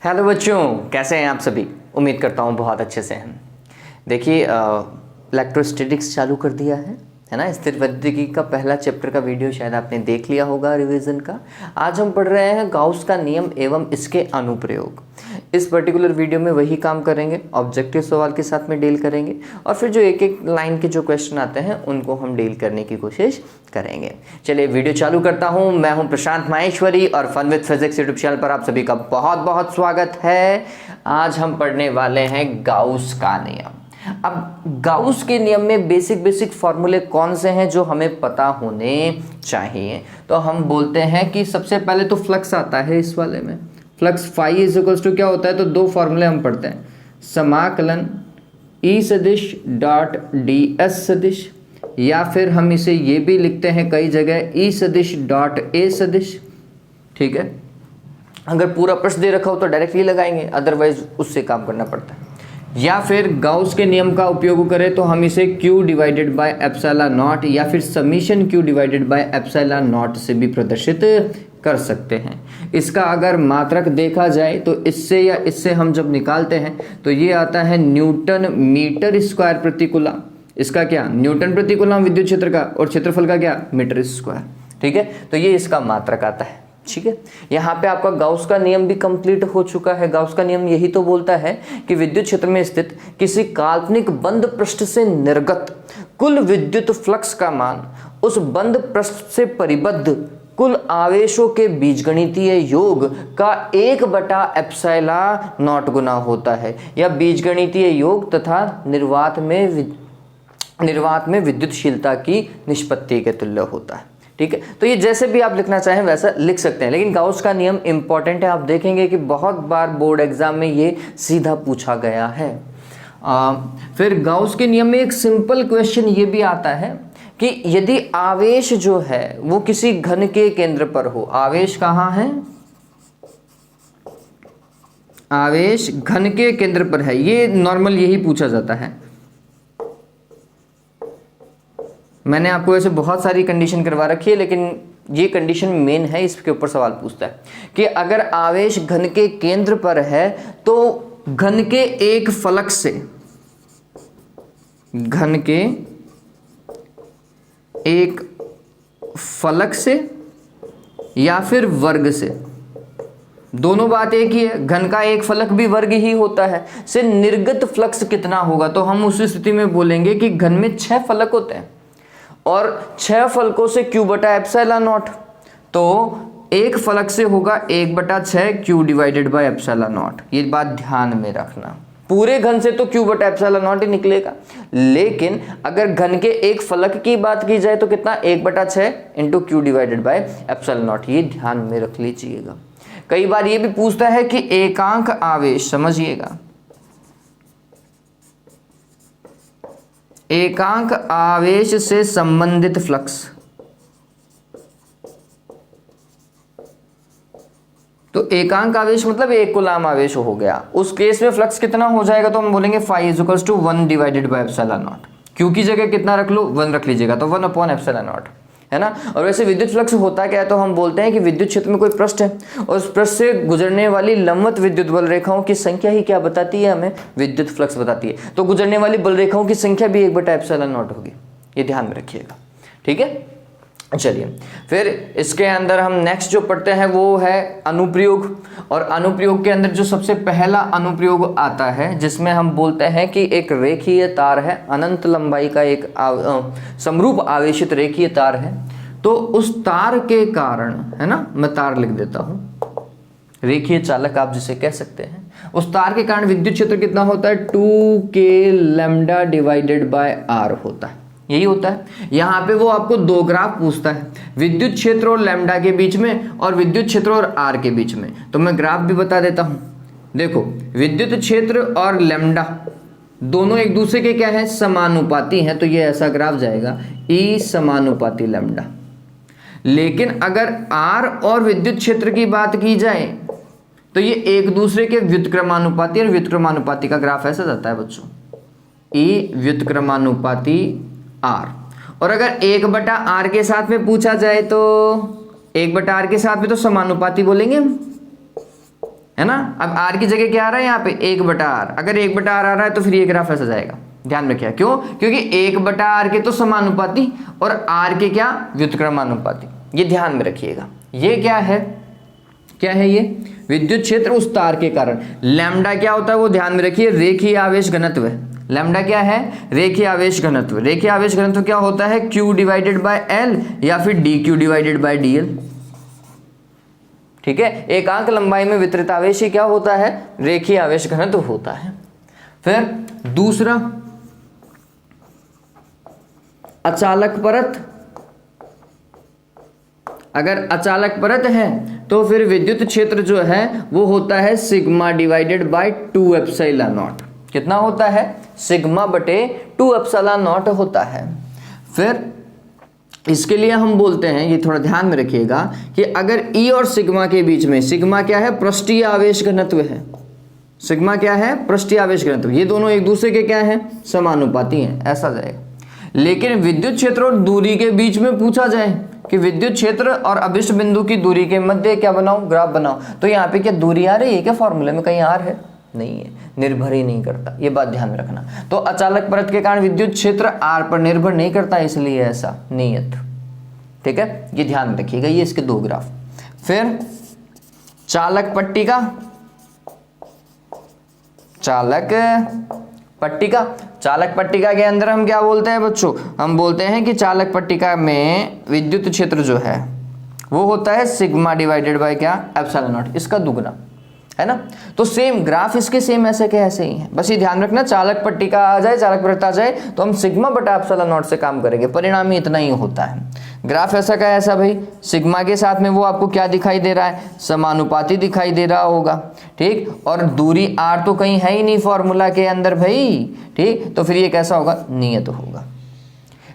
Hello बच्चों, कैसे हैं आप सभी। उम्मीद करता हूँ बहुत अच्छे से हैं। देखिए इलेक्ट्रोस्टैटिक्स चालू कर दिया है ना। स्थिरवैद्युतिकी का पहला चैप्टर का वीडियो शायद आपने देख लिया होगा रिवीजन का। आज हम पढ़ रहे हैं गाउस का नियम एवं इसके अनुप्रयोग। इस पर्टिकुलर वीडियो में वही काम करेंगे, ऑब्जेक्टिव सवाल के साथ में डील करेंगे और फिर जो एक एक लाइन के जो क्वेश्चन आते हैं उनको हम डील करने की कोशिश करेंगे। चलिए वीडियो चालू करता हूं। मैं हूं प्रशांत माहेश्वरी और fun with physics YouTube channel पर आप सभी का बहुत बहुत स्वागत है। आज हम पढ़ने वाले हैं गाउस का नियम। अब गाउस के नियम में बेसिक फॉर्मूले कौन से हैं जो हमें पता होने चाहिए। तो हम बोलते हैं कि सबसे पहले तो फ्लक्स आता है। इस वाले में flux phi is equals to क्या होता है, तो दो फॉर्मूले हम पढ़ते हैं, समाकलन ई सदिश डॉट डी एस सदिश, या फिर हम इसे ये भी लिखते हैं कई जगह ई सदिश डॉट ए सदिश। ठीक है, अगर पूरा प्रश्न दे रखा हो तो डायरेक्टली लगाएंगे, अदरवाइज उससे काम करना पड़ता है। या फिर गाउस के नियम का उपयोग करें तो हम इसे Q divided by epsilon naught या फिर summation Q divided by epsilon not से भी प्रदर्शित कर सकते हैं। इसका अगर मात्रक देखा जाए तो इससे या इससे हम जब निकालते हैं तो ये आता है न्यूटन मीटर स्क्वायर प्रति कूलम। इसका क्या, न्यूटन प्रति कूलम विद्युत क्षेत्र का, और क्षेत्रफल का क्या, मीटर स्क्वायर। ठीक है, तो ये इसका मात्रक आता है। ठीक है, यहाँ पे आपका गाउस का नियम भी कंप्लीट हो चुका है। गाउस का नियम यही तो बोलता है कि विद्युत क्षेत्र में स्थित किसी काल्पनिक बंद पृष्ठ से निर्गत कुल विद्युत फ्लक्स का मान उस बंद पृष्ठ से परिबद्ध कुल आवेशों के बीजगणितीय योग का 1/एप्सिलॉन नॉट गुना होता है, या बीजगणितीय योग तथा निर्वात में विद्युतशीलता की निष्पत्ति के तुल्य होता है। ठीक है, तो ये जैसे भी आप लिखना चाहें वैसा लिख सकते हैं, लेकिन गाउस का नियम इंपॉर्टेंट है। आप देखेंगे कि बहुत बार बोर्ड एग्जाम में ये सीधा पूछा गया है। फिर गाउस के नियम में एक सिंपल क्वेश्चन ये भी आता है कि यदि आवेश जो है वो किसी घन के केंद्र पर हो, आवेश कहाँ है, आवेश घन के केंद्र पर है, ये नॉर्मल यही पूछा जाता है। मैंने आपको वैसे बहुत सारी कंडीशन करवा रखी है, लेकिन ये कंडीशन मेन है, इसके ऊपर सवाल पूछता है कि अगर आवेश घन के केंद्र पर है तो घन के एक फलक से, घन के एक फलक से या फिर वर्ग से, दोनों बात एक ही है, घन का एक फलक भी वर्ग ही होता है, से निर्गत फ्लक्स कितना होगा। तो हम उस स्थिति में बोलेंगे कि घन में 6 फलक होते हैं और 6 फलकों से Q/एप्सिलॉन नॉट, तो एक फलक से होगा 1/6 Q divided by epsilon not. ये बात ध्यान में रखना, पूरे घन से तो Q/एप्सिलॉन नॉट ही निकलेगा, लेकिन अगर घन के एक फलक की बात की जाए तो कितना, 1/6 into Q divided by epsilon not. ये ध्यान में रख लीजिएगा। कई बार ये भी पूछता है कि एकांक आवेश, समझिएगा, एकांक आवेश से संबंधित फ्लक्स, तो एकांक आवेश मतलब एक कूलम आवेश हो गया, उस केस में फ्लक्स कितना हो जाएगा, तो हम बोलेंगे phi is equals to 1 divided by epsilon naught. Q की जगह कितना रख लो, 1 रख लीजिएगा, तो 1/एप्सिलॉन नॉट, है ना। और वैसे विद्युत फ्लक्स होता क्या है, तो हम बोलते हैं कि विद्युत क्षेत्र में कोई पृष्ठ है और उस पृष्ठ से गुजरने वाली लंबवत विद्युत बल रेखाओं की संख्या ही क्या बताती है, हमें विद्युत फ्लक्स बताती है। तो गुजरने वाली बल रेखाओं की संख्या भी 1/एप्सिलॉन नॉट होगी, ये ध्यान में रखिएगा। ठीक है, चलिए फिर इसके अंदर हम नेक्स्ट जो पढ़ते हैं वो है अनुप्रयोग। और अनुप्रयोग के अंदर जो सबसे पहला अनुप्रयोग आता है जिसमें हम बोलते हैं कि एक रेखीय तार है, अनंत लंबाई का एक समरूप आवेशित रेखीय तार है, तो उस तार के कारण, है ना, मैं तार लिख देता हूं, रेखीय चालक आप जिसे कह सकते हैं, उस तार के कारण विद्युत क्षेत्र कितना होता है, 2k lambda divided by r होता है, यही होता है। यहाँ पे वो आपको 2 ग्राफ पूछता है, विद्युत क्षेत्र और लैम्डा के बीच में और विद्युत क्षेत्र और r के बीच में। तो मैं ग्राफ भी बता देता हूँ। देखो, विद्युत क्षेत्र और लैम्डा दोनों एक दूसरे के क्या है, समानुपाती हैं, तो ये ऐसा ग्राफ जाएगा E समानुपाती लैम्डा। लेकिन अगर r और विद्युत क्षेत्र की बात की जाए तो ये एक दूसरे के व्युत्क्रमानुपाती, और व्युत्क्रमानुपाती का ग्राफ ऐसा जाता है बच्चों, E व्युत्क्रमानुपाती r। और अगर 1/r के साथ में पूछा जाए तो 1/r के साथ में तो समानुपाती बोलेंगे हम, है ना। अब आर की जगह क्या आ रहा है यहाँ पे 1/r, अगर 1/r आ रहा है तो फिर ये ग्राफ ऐसा जाएगा। ध्यान रखिए क्यों, क्योंकि 1/r के तो समानुपाती और r के क्या व्युत्क्रमानुपाती, ये ध्यान में रखिएगा। ये क्या है, क्या है ये विद्युत क्षेत्र उस तार के कारण। लैम्डा क्या होता है वो ध्यान में रखिए, रेखीय आवेश घनत्व है। लैम्डा क्या है, रेखीय आवेश घनत्व। रेखीय आवेश घनत्व क्या होता है, q डिवाइडेड बाय l या फिर dq डिवाइडेड बाय dl। ठीक है, एकांक लंबाई में वितरित आवेश ही क्या होता है, रेखीय आवेश घनत्व होता है। फिर दूसरा, अचालक परत। अगर अचालक परत है तो फिर विद्युत क्षेत्र जो है वो होता है sigma divided by 2 epsilon not. कितना होता है, सिग्मा बटे 2 एप्सिलॉन नॉट होता है। फिर इसके लिए हम बोलते हैं, ये थोड़ा ध्यान में रखिएगा कि अगर E और सिग्मा के बीच में, सिग्मा क्या है, पृष्ठीय आवेश घनत्व है। सिग्मा क्या है, पृष्ठीय आवेश घनत्व। ये दोनों एक दूसरे के क्या है, समानुपाती हैं, ऐसा जाएगा। लेकिन विद्युत क्षेत्र और दूरी के बीच में पूछा जाए कि विद्युत क्षेत्र और अभिष्ट बिंदु की दूरी के मध्य क्या बनाओ, ग्राफ बनाओ, तो यहाँ पे क्या दूरी आ रही है क्या, फॉर्मूले में कहीं आर है, नहीं है, निर्भर ही नहीं करता, ये बात ध्यान में रखना। तो अचालक परत के कारण विद्युत क्षेत्र आर पर निर्भर नहीं करता, इसलिए ऐसा नियत। ठीक है, ये ध्यान में रखिएगा, ये इसके दो ग्राफ। फिर चालक पट्टिका, चालक पट्टिका। चालक पट्टिका के अंदर हम क्या बोलते हैं बच्चों, हम बोलते हैं कि चालक पट्टिका में विद्युत क्षेत्र जो है वो होता है सिग्मा डिवाइडेड बाय क्या, एप्सिलॉन नॉट, इसका दुगना, है ना। तो सेम ग्राफ इसके सेम ऐसे के ऐसे ही है, बस ये ध्यान रखना चालक पट्टिका आ जाए, चालक परत आ जाए तो हम सिग्मा बटा एप्सिलॉन नॉट से काम करेंगे, परिणाम ही इतना ही होता है। ग्राफ ऐसा का ऐसा भाई, सिग्मा के साथ में वो आपको क्या दिखाई दे रहा है, समानुपाती दिखाई दे रहा होगा। ठीक, और दूरी r तो कहीं है ही नहीं फॉर्मूला के अंदर भाई। ठीक, तो फिर ये कैसा होगा, नियत होगा।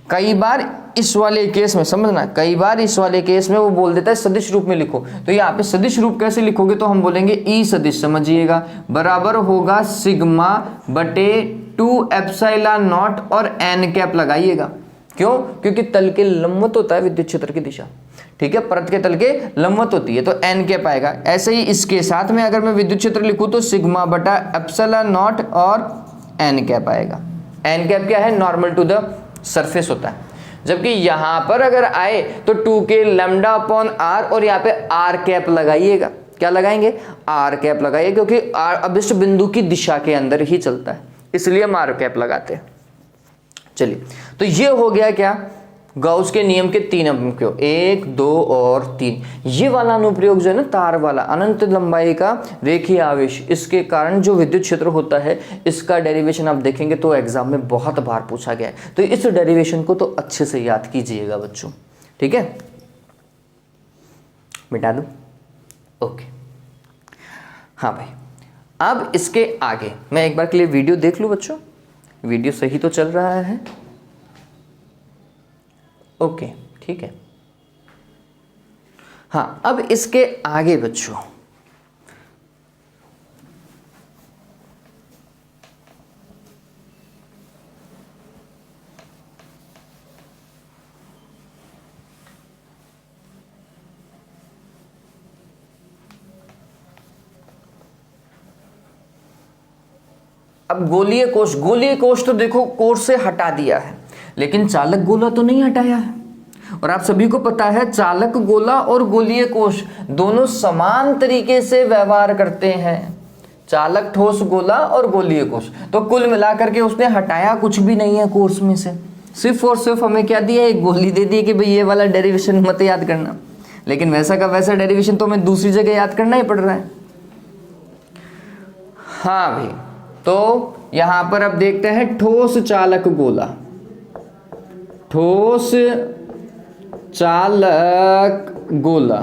कई बार इस वाले केस में समझना, कई बार इस वाले केस में वो बोल देता है सदिश रूप में लिखो, तो यहाँ पे सदिश रूप कैसे लिखोगे, तो हम बोलेंगे ई सदिश, समझिएगा, बराबर होगा सिग्मा बटे 2 एप्सिलॉन नॉट और n कैप लगाइएगा। क्यों, क्योंकि तल के लंबवत होता है विद्युत क्षेत्र की दिशा। ठीक है, परत के तल के लंबवत होती है, तो n कैप आएगा। ऐसे ही इसके साथ में अगर मैं विद्युत क्षेत्र लिखूं तो सिग्मा बटा एप्सिलॉन नॉट और n कैप आएगा। n कैप क्या है, नॉर्मल टू द सरफेस होता है, जबकि यहां पर अगर आए तो 2 के लैम्डा अपॉन r और यहाँ पे r कैप लगाइएगा। क्या लगाएंगे, r कैप लगाइए, क्योंकि r अभिष्ट बिंदु की दिशा के अंदर ही चलता है, इसलिए हम r कैप लगाते हैं। चलिए, तो ये हो गया क्या, गॉस के नियम के 3 अनुप्रयोग, 1, 2 और 3। ये वाला अनुप्रयोग जो है ना, तार वाला, अनंत लंबाई का रेखीय आवेश, इसके कारण जो विद्युत क्षेत्र होता है, इसका डेरिवेशन आप देखेंगे तो एग्जाम में बहुत बार पूछा गया है। तो इस डेरिवेशन को तो अच्छे से याद कीजिएगा बच्चों। ठीक है, मिटा दूं, ओके। हाँ भाई, अब इसके आगे मैं एक बार के लिए वीडियो देख लूं बच्चों, वीडियो सही तो चल रहा है, ओके ठीक है। हाँ, अब इसके आगे बच्चों अब गोलीय कोष, गोलीय कोष तो देखो कोर्स से हटा दिया है, लेकिन चालक गोला तो नहीं हटाया है। और आप सभी को पता है चालक गोला और गोलीय कोष दोनों समान तरीके से व्यवहार करते हैं। चालक ठोस गोला और गोलीय कोष, तो कुल मिलाकर के उसने हटाया कुछ भी नहीं है कोर्स में से, सिर्फ और सिर्फ हमें क्या दिया, एक गोली दे दी कि भाई ये वाला डेरिवेशन मत याद करना, लेकिन वैसा का वैसा डेरिवेशन तो हमें दूसरी जगह याद करना ही पड़ रहा है। हाँ भाई, तो यहां पर अब देखते हैं ठोस चालक गोला, ठोस चालक गोला।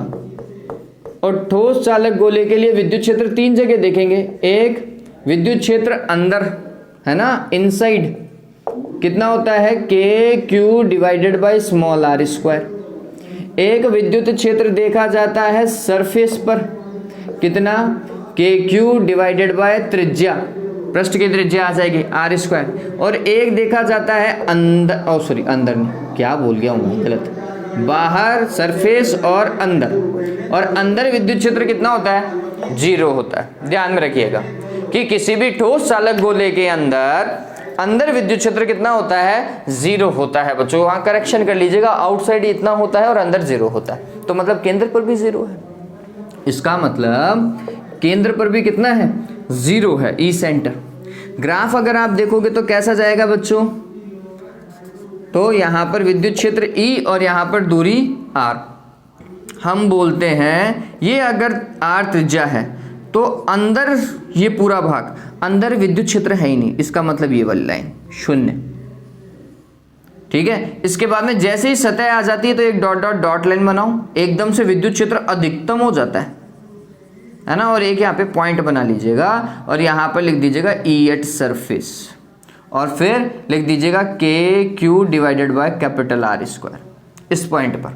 और ठोस चालक गोले के लिए विद्युत क्षेत्र 3 जगह देखेंगे। एक विद्युत क्षेत्र अंदर है ना, इनसाइड, कितना होता है के Q divided by small r square. एक विद्युत क्षेत्र देखा जाता है सरफेस पर, कितना, के क्यू डिवाइडेड बाय त्रिज्या, पृष्ठ की त्रिज्या आ जाएगी आर स्क्वायर। और एक देखा जाता है अंदर, अंदर नहीं, क्या बोल गया हूँ, गलत, बाहर सरफेस और अंदर विद्युत क्षेत्र कितना होता है, 0 होता है। ध्यान में रखिएगा कि किसी भी ठोस चालक गोले के अंदर विद्युत क्षेत्र कितना होता है, 0 होता है। बच्चों वहां करेक्शन कर लीजिएगा, आउटसाइड इतना होता है और अंदर 0 होता है, तो मतलब केंद्र पर भी 0 है। इसका मतलब केंद्र पर भी कितना है, 0 है, ई सेंटर। ग्राफ अगर आप देखोगे तो कैसा जाएगा बच्चों, तो यहां पर विद्युत क्षेत्र E और यहां पर दूरी R। हम बोलते हैं ये अगर R त्रिज्या है तो अंदर ये पूरा भाग, अंदर विद्युत क्षेत्र है ही नहीं, इसका मतलब ये वाली लाइन 0। ठीक है, इसके बाद में जैसे ही सतह आ जाती है तो एक डॉट डॉट डॉट लाइन बनाओ, एकदम से विद्युत क्षेत्र अधिकतम हो जाता है ना। और एक यहाँ पे पॉइंट बना लीजिएगा और यहाँ पर लिख दीजिएगा E एट सरफेस, और फिर लिख दीजिएगा KQ divided by capital R square इस पॉइंट पर।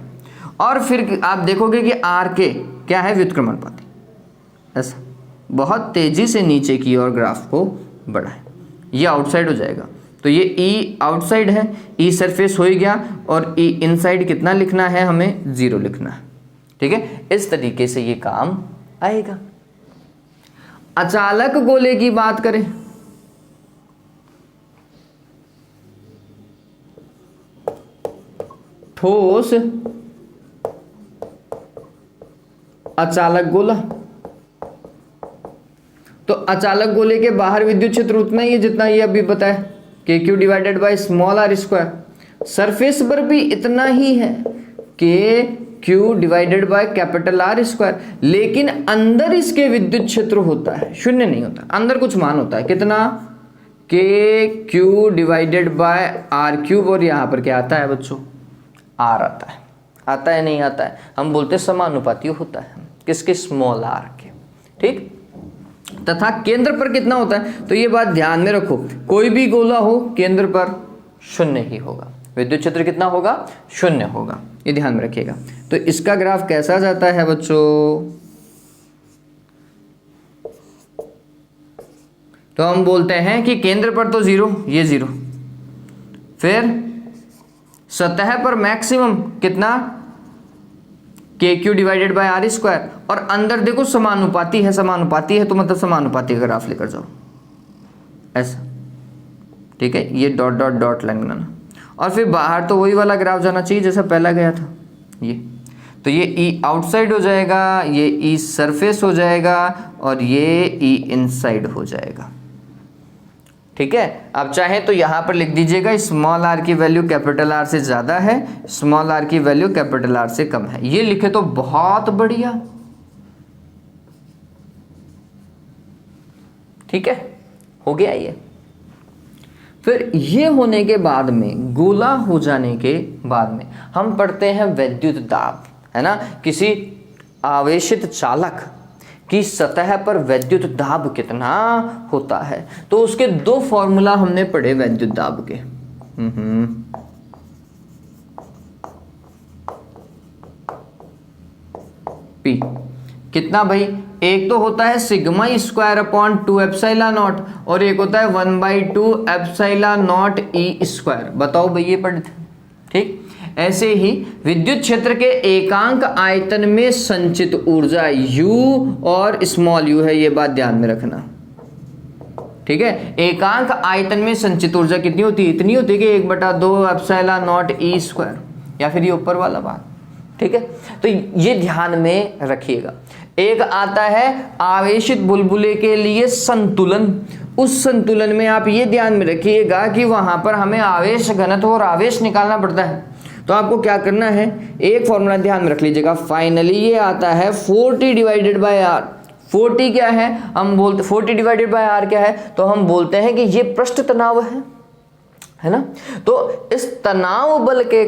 और फिर आप देखोगे कि RK क्या है, व्युत्क्रमणपाती। ऐसा बहुत तेजी से नीचे की ओर ग्राफ को बढ़ाए, ये आउटसाइड हो जाएगा। तो ये E आउटसाइड है, E सरफेस हो ही गया, और E इनसाइड कितना लिखना है, हमें 0 लिखना है। ठीक है, इस तरीके से ये काम आएगा। अचालक गोले की बात करें, ठोस अचालक गोला, तो अचालक गोले के बाहर विद्युत क्षेत्र उतना ही है जितना ये अभी पता है, KQ divided by small r square. Surface पर भी इतना ही है, KQ divided by capital R square. लेकिन अंदर इसके विद्युत क्षेत्र होता है, 0 नहीं होता, अंदर कुछ मान होता है, कितना, KQ divided by R cube, और यहां पर क्या आता है बच्चों, R आता है नहीं आता है, हम बोलते हैं समानुपाती होता है, किसके, स्मॉल r के। ठीक, तथा केंद्र पर कितना होता है, तो ये बात ध्यान में रखो, कोई भी गोला हो केंद्र पर 0 ही होगा, विद्युत क्षेत्र कितना होगा, 0 होगा, ये ध्यान में रखिएगा। तो इसका ग्राफ कैसा जाता है बच्चों, तो हम बोलते हैं कि केंद्र पर तो 0, ये 0, फिर सतह पर मैक्सिमम कितना, KQ divided by R square, और अंदर देखो समानुपाती है तो मतलब समानुपाती का ग्राफ लेकर जाओ ऐसा। ठीक है, ये डॉट डॉट डॉट लाइन बनाना, और फिर बाहर तो वही वाला ग्राफ जाना चाहिए जैसा पहला गया था ये। तो ये E आउटसाइड हो जाएगा, ये E सरफेस हो जाएगा, और ये E इनसाइड हो जाएगा। ठीक है, आप चाहें तो यहां पर लिख दीजिएगा स्मॉल r की वैल्यू कैपिटल R से ज्यादा है, स्मॉल r की वैल्यू कैपिटल R से कम है, ये लिखे तो बहुत बढ़िया। ठीक है, हो गया ये। फिर ये होने के बाद में, गोला हो जाने के बाद में हम पढ़ते हैं वैद्युत दाब, है ना। किसी आवेशित चालक की सतह पर वैद्युत दाब कितना होता है, तो उसके 2 फॉर्मूला हमने पढ़े वैद्युत दाब के। P कितना भाई, एक तो होता है sigma square upon 2 epsilon naught, और एक होता है 1/2 एप्सिलॉन नॉट E स्क्वायर। बताओ भाई, ये पढ़े थे। ठीक, ऐसे ही विद्युत क्षेत्र के एकांक आयतन में संचित ऊर्जा U और स्मॉल u है, ये बात ध्यान में रखना। ठीक है, एकांक आयतन में संचित ऊर्जा कितनी होती है, इतनी होती है कि 1/2 एप्सिलॉन नॉट E स्क्वायर, या फिर ये ऊपर वाला बात। ठीक है, तो ये ध्यान में रखिएगा। एक आता है आवेशित बुलबुले के लिए संतुलन, उस संतुलन में आप ये ध्यान में रखिएगा कि वहां पर हमें आवेश घनत्व और आवेश निकालना पड़ता है। तो आपको क्या करना है, एक फॉर्मूला ध्यान में रख लीजिएगा, फाइनली ये आता है 40 डिवाइडेड बाय R। 40 क्या है, हम बोलते 40 डिवाइडेड बाय R क्या है, तो हम बोलते हैं कि ये पृष्ठ तनाव है ना। तो इस तनाव बल के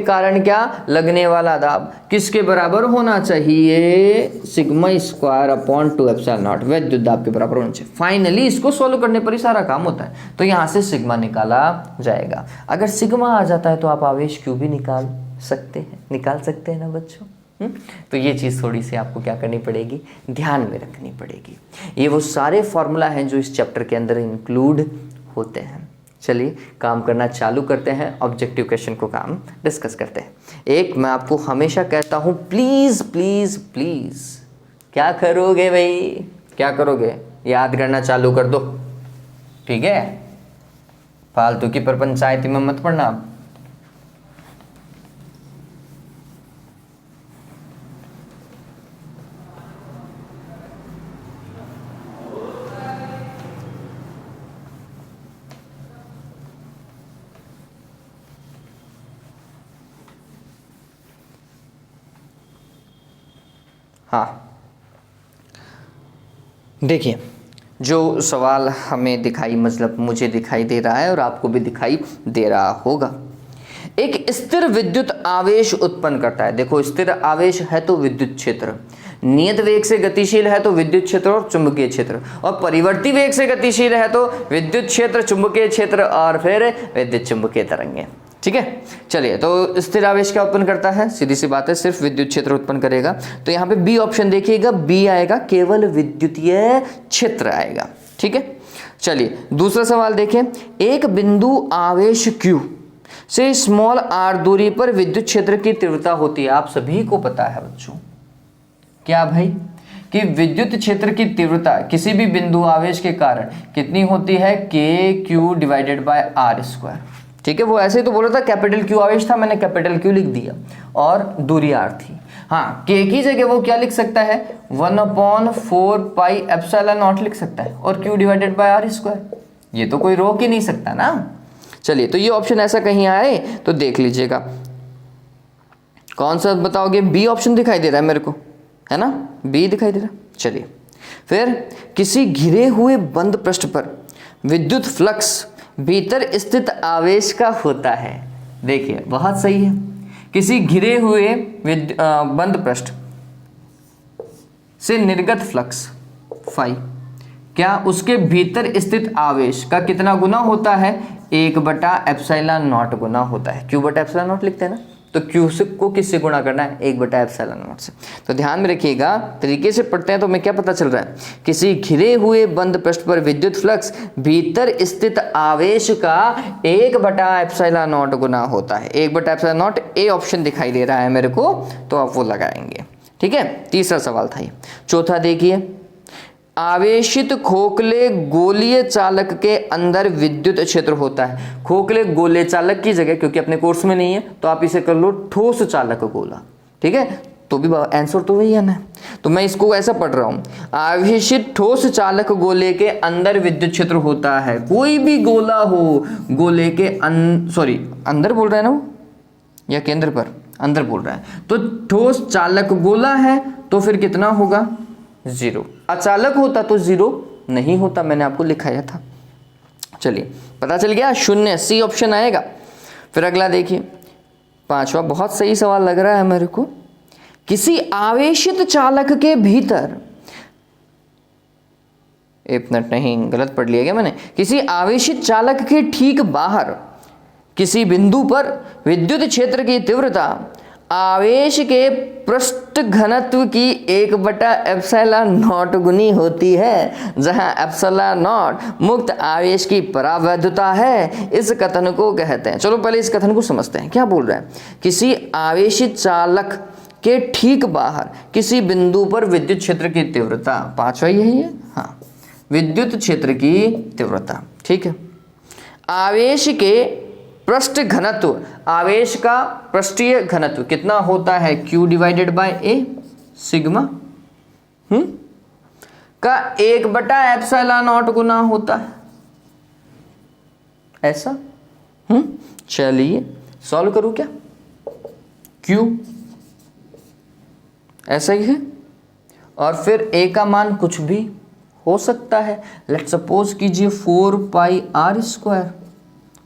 कारण क्या, लगने वाला दाब किसके बराबर होना चाहिए, sigma square upon 2 epsilon not, वैद्युत दाब के बराबर होना चाहिए। फाइनली इसको सोल्व करने पर ही सारा काम होता है, तो यहां से सिग्मा निकाला जाएगा। अगर सिग्मा आ जाता है तो आप आवेश क्यों भी निकाल सकते हैं ना बच्चों। तो ये चीज़ थोड़ी सी आपको क्या करनी पड़ेगी, ध्यान में रखनी पड़ेगी। ये वो सारे फॉर्मूला हैं जो इस चैप्टर के अंदर इंक्लूड होते हैं। चलिए काम करना चालू करते हैं, ऑब्जेक्टिव क्वेश्चन को काम डिस्कस करते हैं। एक मैं आपको हमेशा कहता हूँ, प्लीज़ प्लीज़ प्लीज़ क्या करोगे भाई, क्या करोगे, याद करना चालू कर दो, ठीक है। फालतू की पंचायती में मत पढ़ना आप। हाँ देखिए, जो सवाल हमें दिखाई, मतलब मुझे दिखाई दे रहा है और आपको भी दिखाई दे रहा होगा। एक स्थिर विद्युत आवेश उत्पन्न करता है। देखो स्थिर आवेश है तो विद्युत क्षेत्र, नियत वेग से गतिशील है तो विद्युत क्षेत्र और चुंबकीय क्षेत्र, और परिवर्ती वेग से गतिशील है तो विद्युत क्षेत्र, चुंबकीय क्षेत्र और फिर विद्युत चुंबकीय तरंगें। ठीक है, चलिए तो स्थिर आवेश क्या उत्पन्न करता है, सीधी सी बात है, सिर्फ विद्युत क्षेत्र उत्पन्न करेगा। तो यहाँ पे बी ऑप्शन देखिएगा, बी आएगा, केवल विद्युतीय क्षेत्र आएगा। ठीक है, चलिए दूसरा सवाल देखें। एक बिंदु आवेश Q से स्मॉल r दूरी पर विद्युत क्षेत्र की तीव्रता होती है। आप सभी को पता है बच्चों, क्या भाई, कि विद्युत क्षेत्र की तीव्रता किसी भी बिंदु आवेश के कारण कितनी होती है, KQ divided by R square. ठीक है, वो ऐसे ही तो बोला था, कैपिटल Q आवेश था, मैंने कैपिटल Q लिख दिया और दूरी R थी। हाँ, K की जगह वो क्या लिख सकता है, 1/4 पाई एप्सिलॉन नॉट लिख सकता है, और Q divided by R square, ये तो कोई रोक ही नहीं सकता ना। चलिए तो ये ऑप्शन ऐसा कहीं आए तो देख लीजिएगा, कौन सा बताओगे, बी ऑप्शन दिखाई दे रहा है मेरे को, है ना, बी दिखाई दे रहा है। चलिए फिर, किसी घिरे हुए बंद पृष्ठ पर विद्युत फ्लक्स भीतर स्थित आवेश का होता है। देखिए बहुत सही है, किसी घिरे हुए बंद पृष्ठ से निर्गत फ्लक्स फाई, क्या उसके भीतर स्थित आवेश का कितना गुना होता है, 1/ε0 गुना होता है। Q/ε0 लिखते हैं ना, तो Q से को किससे गुणा करना है, 1/ε0 से। तो ध्यान में रखिएगा, तरीके से पढ़ते हैं तो हमें क्या पता चल रहा है, किसी घिरे हुए बंद पृष्ठ पर विद्युत फ्लक्स भीतर स्थित आवेश का 1/ε0 गुना होता है। 1/ε0 ए ऑप्शन दिखाई दे रहा है मेरे को, तो आप वो लगाएंगे। ठीक है, तीसरा सवाल था ये। चौथा देखिए, आवेशित खोखले गोलीय चालक के अंदर विद्युत क्षेत्र होता है। खोखले गोले चालक की जगह, क्योंकि अपने कोर्स में नहीं है तो आप इसे कर लो ठोस चालक गोला। ठीक है, तो भी आंसर तो वही आना है, तो मैं इसको ऐसा पढ़ रहा हूं, आवेशित ठोस चालक गोले के अंदर विद्युत क्षेत्र होता है। कोई भी गोला हो, गोले के अंदर बोल रहा है ना वो, या केंद्र पर, अंदर बोल रहा है, तो ठोस चालक गोला है तो फिर कितना होगा, 0। अचालक होता तो 0 नहीं होता, मैंने आपको लिखाया था। चलिए पता चल गया, 0, सी ऑप्शन आएगा। फिर अगला देखिए, पांचवा, बहुत सही सवाल लग रहा है मेरे को। किसी आवेशित चालक के भीतर, एक मिनट, नहीं गलत पढ़ लिया क्या मैंने, किसी आवेशित चालक के ठीक बाहर किसी बिंदु पर विद्युत क्षेत्र की तीव्रता आवेश के पृष्ठ घनत्व की 1/ε0 गुनी होती है, जहां ε0 मुक्त आवेश की परावैधता है। इस कथन को कहते हैं, चलो पहले इस कथन को समझते हैं, क्या बोल रहा है, किसी आवेशित चालक के ठीक बाहर किसी बिंदु पर विद्युत क्षेत्र की तीव्रता, पांचवा यही है, हाँ, विद्युत क्षेत्र की तीव्रता। ठीक है, आवेश के पृष्ठ घनत्व, आवेश का पृष्ठीय घनत्व कितना होता है, Q divided bye A sigma का 1/ε0 गुना होता है, ऐसा। चलिए सॉल्व करूं क्या, Q ऐसा ही है, और फिर A का मान कुछ भी हो सकता है, लेट्स सपोज कीजिए 4 पाई R स्क्वायर,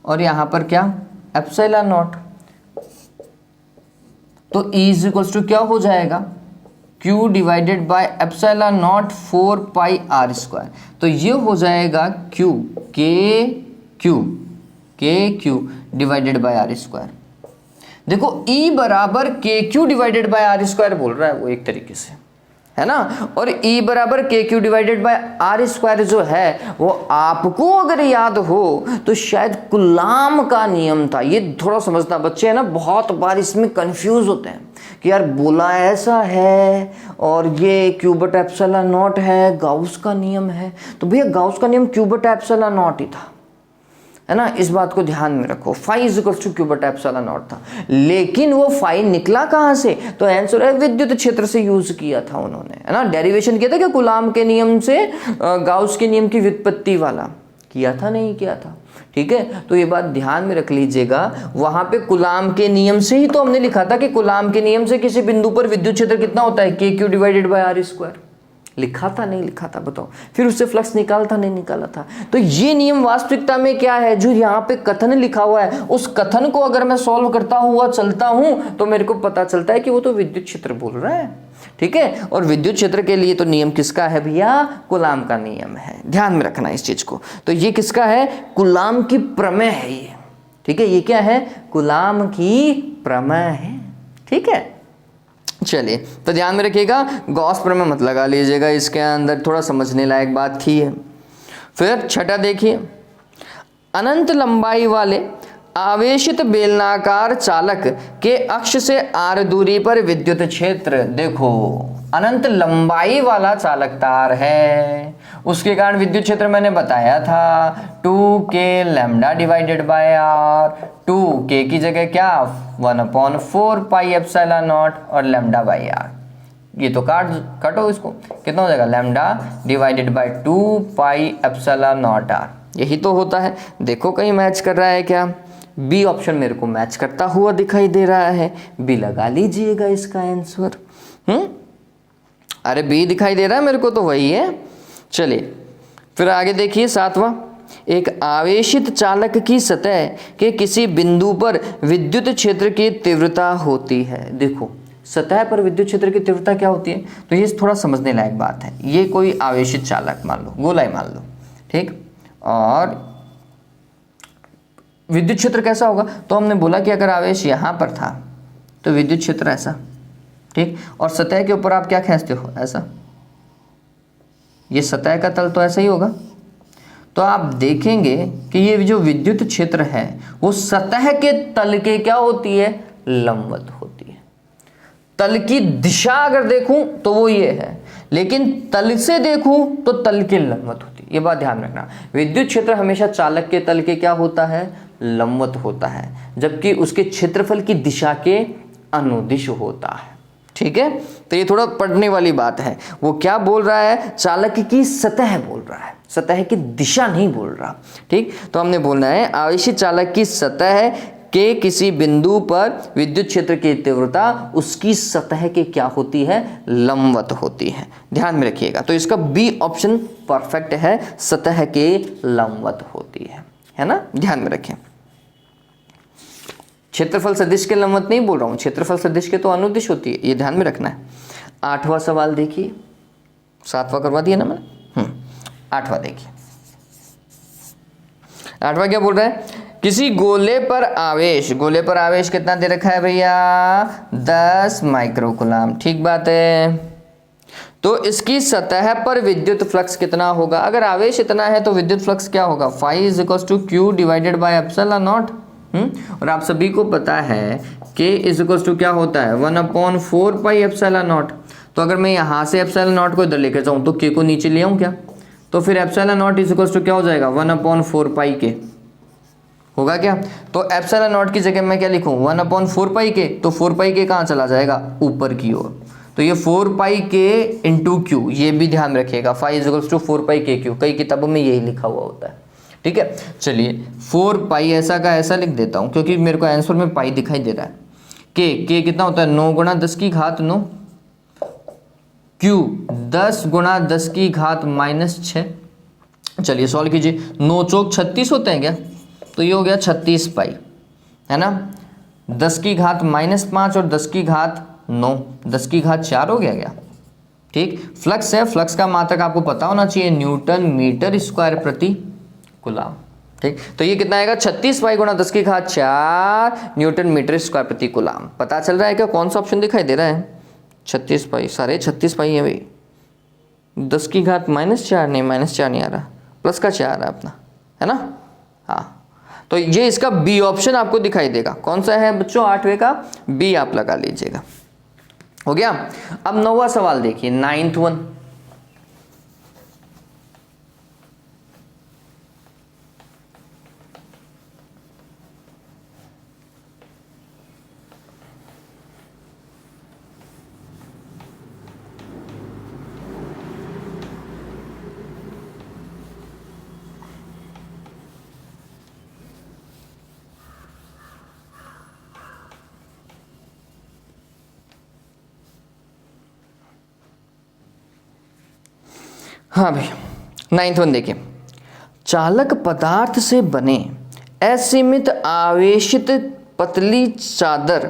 और यहां पर क्या, ε0, तो E इक्वल्स टू क्या हो जाएगा, Q divided by ε0 4 pi R square, तो ये हो जाएगा Q KQ divided by R square. देखो E बराबर KQ divided by R square बोल रहा है वो, एक तरीके से, है ना। और E बराबर k Q divided by are square जो है वो आपको अगर याद हो तो शायद कूलाम का नियम था। ये थोड़ा समझना बच्चे, है ना, बहुत बार इसमें कंफ्यूज होते हैं कि यार बोला ऐसा है और ये क्यू बटा एप्सिलॉन नॉट है, गाउस का नियम है। तो भैया गाउस का नियम क्यू बटा एप्सिलॉन नॉट ही था, है ना। इस बात को ध्यान में रखो, phi is equal to Q बटा एप्सिलॉन नॉट था। लेकिन वो फाई निकला कहां से? तो आंसर है विद्युत क्षेत्र से यूज किया था उन्होंने, है ना। डेरिवेशन किया था क्या कूलाम के नियम से गाउस के नियम की व्युत्पत्ति वाला? किया था, नहीं किया था? ठीक है, तो ये बात ध्यान में रख लीजिएगा। वहां पे कूलाम के नियम से ही तो हमने लिखा था कि कूलाम के नियम से किसी बिंदु पर विद्युत क्षेत्र कितना होता है? के Q divided by are square. लिखा था, नहीं लिखा था? बताओ। फिर उससे फ्लक्स निकाला था, नहीं निकाला था? तो ये नियम वास्तविकता में क्या है? जो यहाँ पे कथन लिखा हुआ है, उस कथन को अगर मैं सॉल्व करता हुआ चलता हूं तो मेरे को पता चलता है कि वो तो विद्युत क्षेत्र बोल रहा है। ठीक है, और विद्युत क्षेत्र के लिए तो नियम किसका है भैया? कूलाम का नियम है। ध्यान में रखना इस चीज को। तो ये किसका है? कूलाम की प्रमेय है ये। ठीक है, ये क्या है? कूलाम की प्रमेय है। ठीक है, चलिए तो ध्यान में रखिएगा, गॉस प्रमेय मत लगा लीजिएगा, इसके अंदर थोड़ा समझने लायक बात थी है। फिर छठा देखिए, अनंत लंबाई वाले आवेशित बेलनाकार चालक के अक्ष से आर दूरी पर विद्युत क्षेत्र। देखो, अनंत लंबाई वाला चालक तार है, उसके कारण विद्युत क्षेत्र मैंने बताया था 2k lambda divided by are. 2k की जगह क्या? 1/4 पाई एप्सिलॉन नॉट और लैम्डा बाई आर। ये तो काटो इसको, कितना हो जाएगा? Lambda divided by 2 pi epsilon naught R. यही तो होता है। देखो कहीं मैच कर रहा है क्या? बी ऑप्शन मेरे को मैच करता हुआ दिखाई दे रहा है। बी लगा लीजिएगा इसका आंसर। अरे बी दिखाई दे रहा है मेरे को, तो वही है। चलिए फिर आगे देखिए, सातवां, एक आवेशित चालक की सतह के किसी बिंदु पर विद्युत क्षेत्र की तीव्रता होती है। देखो, सतह पर विद्युत क्षेत्र की तीव्रता क्या होती है? तो ये थोड़ा समझने लायक बात है। ये कोई आवेशित चालक मान लो, गोलाई मान लो, ठीक, और विद्युत क्षेत्र कैसा होगा? तो हमने बोला कि अगर आवेश यहाँ पर था तो विद्युत क्षेत्र ऐसा, ठीक, और सतह के ऊपर आप क्या खींचते हो? ऐसा। ये सतह का तल तो ऐसा ही होगा। तो आप देखेंगे कि ये जो विद्युत क्षेत्र है वो सतह के तल के क्या होती है? लंबवत होती है। तल की दिशा अगर देखूं तो वो ये है, लेकिन तल से देखूं तो तल के लंबवत होती है। ये बात ध्यान रखना, विद्युत क्षेत्र हमेशा चालक के तल के क्या होता है? लंबवत होता है, जबकि उसके क्षेत्रफल की दिशा के अनुदिश होता है। ठीक है, तो ये थोड़ा पढ़ने वाली बात है। वो क्या बोल रहा है? चालक की सतह बोल रहा है, सतह की दिशा नहीं बोल रहा। ठीक, तो हमने बोलना है आवेशित चालक की सतह के किसी बिंदु पर विद्युत क्षेत्र की तीव्रता उसकी सतह के क्या होती है? लंबवत होती है। ध्यान में रखिएगा। तो इसका बी ऑप्शन परफेक्ट है, सतह के लंबवत होती है ना। ध्यान में रखें, क्षेत्रफल सदिश के लंबवत नहीं बोल रहा हूं, क्षेत्रफल सदिश के तो अनुदिश होती है, ये ध्यान में रखना है। आठवां सवाल देखिए, सातवां करवा दिया ना मैंने। आठवां देखिए, आठवां क्या बोल रहा है? किसी गोले पर आवेश, गोले पर आवेश कितना दे रखा है भैया? 10 माइक्रोकूलाम। ठीक बात है। तो इसकी सतह पर विद्युत फ्लक्स कितना होगा? अगर आवेश इतना है तो विद्युत फ्लक्स क्या होगा? Phi is equal to Q divided by epsilon naught. और आप सभी को पता है k इज इक्वल टू क्या होता है? 1/4 पाई एप्सिलॉन नॉट। तो अगर मैं यहाँ से एप्सिलॉन नॉट को इधर लेकर जाऊँ तो k को नीचे ले आऊँ क्या? तो फिर epsilon naught is equal to क्या हो जाएगा? 1/4 पाई के होगा क्या? तो एप्सिलॉन नॉट की जगह मैं क्या लिखूँ? 1/4 पाई के। तो 4 पाई के कहाँ चला जाएगा? ऊपर की ओर। तो ये 4 पाई के इंटू क्यू, ये भी ध्यान रखिएगा। फाई इज इक्वल टू 4 पाई के क्यू, कई किताबों में यही लिखा हुआ होता है। ठीक है, चलिए 4 पाई ऐसा का ऐसा लिख देता हूँ क्योंकि मेरे को आंसर में पाई दिखाई दे रहा है। के कितना होता है? 9 गुणा 10 की घात 9, क्यू 10 गुणा 10 की घात -6। चलिए सॉल्व कीजिए। 9 चौक 36 होते हैं क्या? तो ये हो गया 36 पाई, है ना। 10 की घात -5 और 10 की घात 9, 10 की घात 4 हो गया क्या? ठीक, फ्लक्स है, फ्लक्स का मात्रक आपको पता होना चाहिए, न्यूटन मीटर स्क्वायर प्रति कूलाम। ठीक, तो ये कितना आएगा? 36 पाई गुणा 10 की घात 4 न्यूटन मीटर स्क्वायर प्रति कूलाम। पता चल रहा है क्या? कौन सा ऑप्शन दिखाई दे रहा है? 36 पाई, सारे 36 पाई है भाई। 10 की घात -4 नहीं, -4 नहीं आ रहा, प्लस का 4 है अपना, है ना। हाँ, तो ये इसका बी ऑप्शन आपको दिखाई देगा। कौन सा है बच्चों, 8वें का बी आप लगा लीजिएगा। हो गया। अब 9वां सवाल देखिए, 9th वन। हाँ भाई, 9th वन देखिए, चालक पदार्थ से बने असीमित आवेशित पतली चादर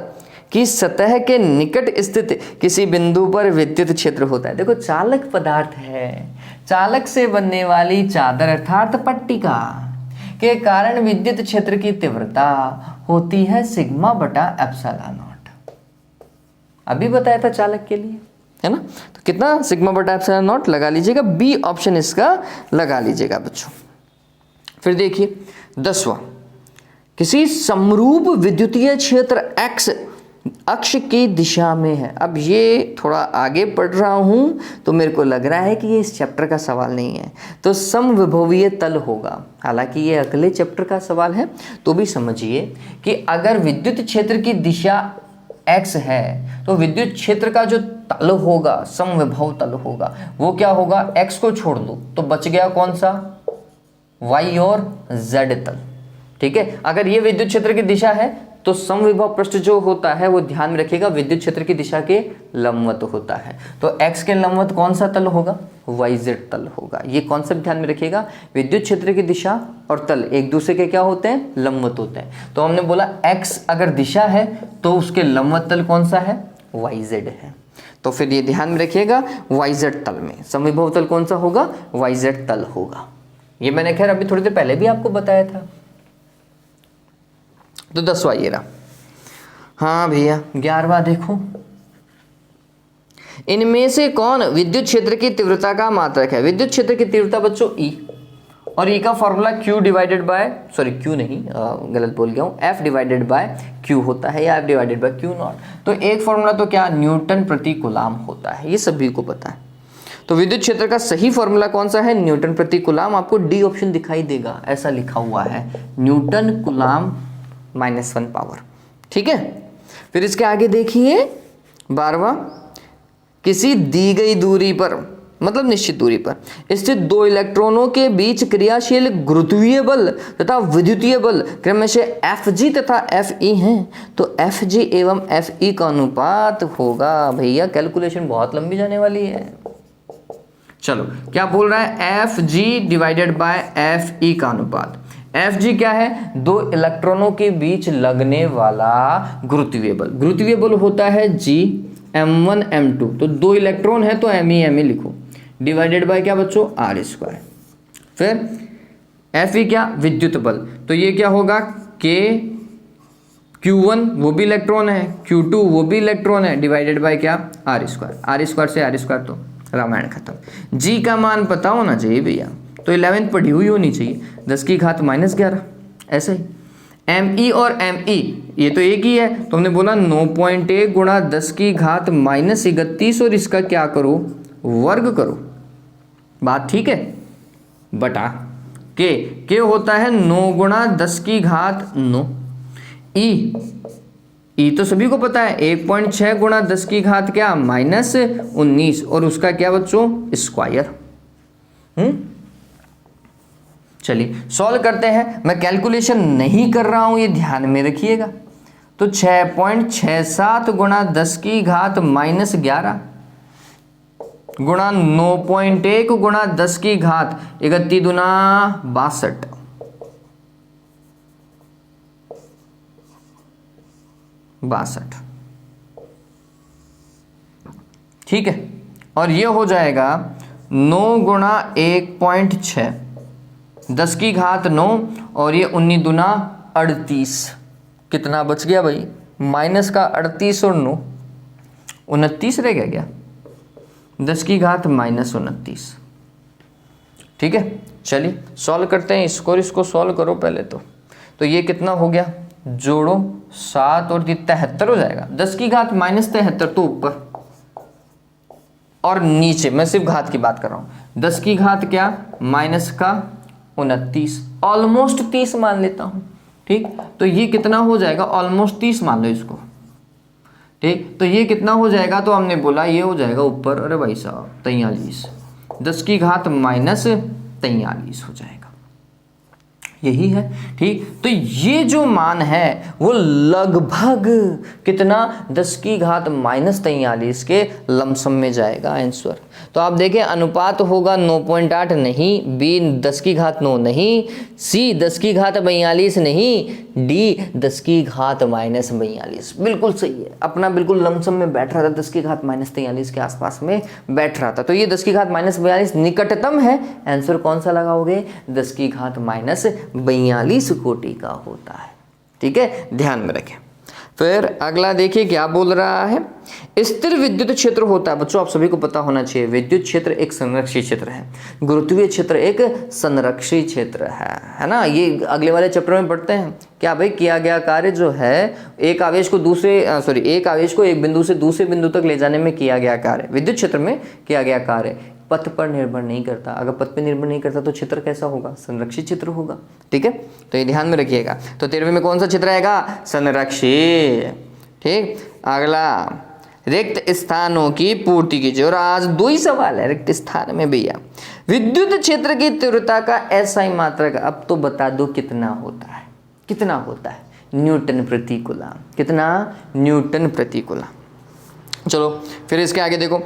की सतह के निकट स्थित किसी बिंदु पर विद्युत क्षेत्र होता है। देखो, चालक पदार्थ है, चालक से बनने वाली चादर अर्थात पट्टिका के कारण विद्युत क्षेत्र की तीव्रता होती है सिग्मा बटा एप्सिलॉन नॉट। अभी बताया था चालक के लिए, है ना। तो कितना, सिग्मा बटा एप्सिलॉन नॉट लगा लीजिएगा, बी ऑप्शन इसका लगा लीजिएगा बच्चों। फिर देखिए 10वां, किसी समरूप विद्युतीय क्षेत्र x अक्ष की दिशा में है। अब ये थोड़ा आगे पढ़ रहा हूं तो मेरे को लग रहा है कि ये इस चैप्टर का सवाल नहीं है, तो समविभवीय तल होगा। हालांकि ये अगले चैप्टर का सवाल है, तो भी समझिए कि अगर विद्युत क्षेत्र की दिशा x है तो विद्युत क्षेत्र का जो तल होगा, समविभव तल होगा, वो क्या होगा, x को छोड़ दो तो बच गया कौन सा, y और z तल। ठीक है, अगर ये विद्युत क्षेत्र की दिशा है तो समविभव पृष्ठ जो होता है वो ध्यान में रखिएगा विद्युत क्षेत्र की दिशा के लंबवत होता है। तो x के लंबवत कौन सा तल होगा, yz तल होगा। ये कॉन्सेप्ट ध्यान में रखिएगा, विद्युत क्षेत्र की दिशा और तल एक दूसरे के क्या होते हैं, लंबवत होते हैं। तो हमने बोला x अगर दिशा है तो उसके लंबवत तल कौन सा है, yz है। तो फिर ये ध्यान में रखिएगा, yz तल में समविभव तल कौन सा होगा, yz तल होगा। ये मैंने खैर अभी थोड़ी देर पहले भी आपको बताया था। तो 10वां ये रहा। हाँ भैया, 11वां देखो, इनमें से कौन विद्युत क्षेत्र की तीव्रता का मात्रक है। विद्युत क्षेत्र की तीव्रता बच्चों E, और E का formula Q divided bye, sorry Q नहीं, गलत बोल गया हूँ, F डिवाइडेड बाय Q होता है, या F divided by Q not. तो एक फॉर्मूला तो क्या, न्यूटन प्रति कूलाम होता है, ये सभी को पता है। तो विद्युत क्षेत्र का सही फॉर्मूला कौन सा है, न्यूटन प्रति कूलाम। आपको डी ऑप्शन दिखाई देगा, ऐसा लिखा हुआ है, न्यूटन कूलाम -1 पावर। ठीक है, फिर इसके आगे देखिए 12वां, किसी दी गई दूरी पर, मतलब निश्चित दूरी पर स्थित दो इलेक्ट्रॉनों के बीच क्रियाशील गुरुत्वीय बल तथा विद्युतीय बल क्रमशः Fg तथा Fe हैं। तो Fg एवं Fe का अनुपात होगा, भैया कैलकुलेशन बहुत लंबी जाने वाली है। चलो, क्या बोल रहा है, Fg डिवाइडेड बाय Fe का अनुपात। Fg क्या है, दो इलेक्ट्रॉनों के बीच लगने वाला गुरुत्वीय बल। गुरुत्वीय बल होता है G m1 m2, तो दो इलेक्ट्रॉन है तो me लिखो, डिवाइडेड बाय क्या बच्चों, r²। फिर Fe क्या, विद्युत बल, तो ये क्या होगा, K Q1 वो भी इलेक्ट्रॉन है, Q2 वो भी इलेक्ट्रॉन है, डिवाइडेड बाय क्या, r²। r² से r² तो रामायण खत्म। G का मान पता होना चाहिए भैया, तो 11th पढ़ी हुई होनी चाहिए, 10 की घात -11, ऐसे ही। Me और Me ये तो एक ही है, तो हमने बोला 9.1 गुणा 10 की घात -31, और इसका क्या करो, वर्ग करो। बात ठीक है, बटा के होता है 9 गुणा 10 की घात 9। ई तो सभी को पता है 1.6 गुणा 10 की घात क्या, -19, और उसका क्या बच्चों, स्क्वायर। चलिए सॉल्व करते हैं, मैं कैलकुलेशन नहीं कर रहा हूं, ये ध्यान में रखिएगा। तो 6.67 गुणा 10 की घात -11 गुणा 9.1 गुणा 10 की घात 31 दूना 62। ठीक है, और ये हो जाएगा 9 गुणा 1.6, 10 की घात 9, और ये 19 दूना 38। कितना बच गया भाई, माइनस का 38 और 9, 29 रह गया क्या, 10 की घात -29। ठीक है, चलिए सॉल्व करते हैं इसको, इसको सॉल्व करो पहले तो ये कितना हो गया, जोड़ो 7 और 73 हो जाएगा। 10 की घात -73 तो ऊपर और नीचे, मैं सिर्फ घात की बात कर रहा हूं। 10 की घात क्या, -29, ऑलमोस्ट 30 मान लेता हूं। ठीक, तो ये कितना हो जाएगा, ऑलमोस्ट 30 मान लो इसको। ठीक, तो ये कितना हो जाएगा, तो हमने बोला ये हो जाएगा ऊपर, अरे भाई साहब 43, 10 की घात -43 हो जाएगा, यही है। ठीक, तो ये जो मान है वो लगभग कितना, 10 की घात -43 के लमसम में जाएगा आंसर। तो आप देखें अनुपात होगा 9.8 नहीं, बी 10 की घात 9 नहीं, सी 10 की घात 42 नहीं, डी 10 की घात -42 बिल्कुल सही है, अपना बिल्कुल लमसम में बैठ रहा था, 10 की घात -43 के आसपास में बैठ रहा था। तो ये 10 की घात -42 निकटतम है, आंसर कौन सा लगाओगे, 10 की घात -42 कोटि का होता है। ठीक है, ध्यान में रखें। फिर अगला देखिए क्या बोल रहा है, स्थिर विद्युत क्षेत्र होता है। बच्चों आप सभी को पता होना चाहिए, विद्युत क्षेत्र एक संरक्षित क्षेत्र है, गुरुत्वीय क्षेत्र एक संरक्षित क्षेत्र है ना। ये अगले वाले चैप्टर में पढ़ते हैं क्या भाई, किया गया कार्य जो है एक आवेश को एक बिंदु से दूसरे बिंदु तक ले जाने में किया गया कार्य, विद्युत क्षेत्र में किया गया कार्य पथ पर निर्भर नहीं करता। अगर पथ पर निर्भर नहीं करता तो क्षेत्र कैसा होगा, संरक्षित क्षेत्र होगा। ठीक है, तो ये ध्यान में रखिएगा। तो 13वें में कौन सा क्षेत्र आएगा, संरक्षित। ठीक, अगला रिक्त स्थानों की पूर्ति कीजिए, और आज 2 ही सवाल है रिक्त स्थान में भैया। विद्युत क्षेत्र की तीव्रता का एसआई मात्रक, अब तो बता दो कितना होता है, कितना होता है, न्यूटन प्रति कूलम। कितना, न्यूटन प्रति कूलम। चलो फिर इसके आगे देखो,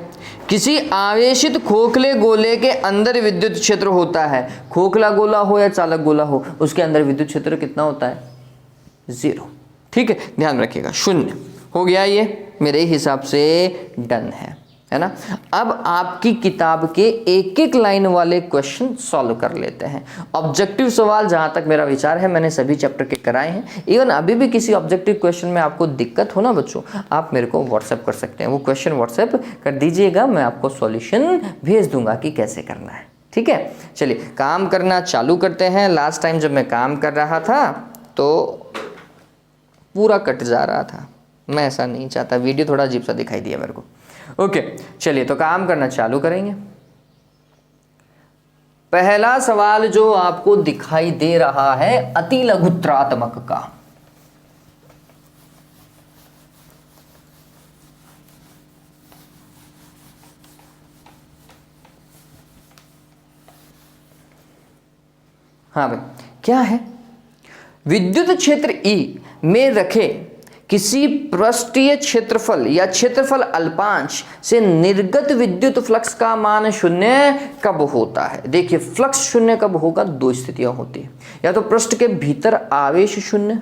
किसी आवेशित खोखले गोले के अंदर विद्युत क्षेत्र होता है, खोखला गोला हो या चालक गोला हो, उसके अंदर विद्युत क्षेत्र कितना होता है, 0। ठीक है, ध्यान रखिएगा, 0 हो गया। ये मेरे हिसाब से डन है ना। अब आपकी किताब के एक एक लाइन वाले क्वेश्चन सॉल्व कर लेते हैं। ऑब्जेक्टिव सवाल जहां तक मेरा विचार है मैंने सभी चैप्टर के कराए हैं। इवन अभी भी किसी ऑब्जेक्टिव क्वेश्चन में आपको दिक्कत हो ना बच्चों, आप मेरे को व्हाट्सएप कर सकते हैं, वो क्वेश्चन व्हाट्सएप कर दीजिएगा, मैं आपको सॉल्यूशन भेज दूंगा कि कैसे करना है। ठीक है, चलिए काम करना चालू करते हैं। लास्ट टाइम जब मैं काम कर रहा था तो पूरा कट जा रहा था, मैं ऐसा नहीं चाहता, वीडियो थोड़ा अजीब सा दिखाई दिया मेरे को। ओके, चलिए तो काम करना चालू करेंगे। पहला सवाल जो आपको दिखाई दे रहा है अति लघुत्रात्मक का, हाँ भाई क्या है, विद्युत क्षेत्र E में रखे किसी पृष्ठीय क्षेत्रफल या क्षेत्रफल अल्पांश से निर्गत विद्युत फ्लक्स का मान 0 कब होता है। देखिए फ्लक्स 0 कब होगा, 2 स्थितियां होती है, या तो पृष्ठ के भीतर आवेश 0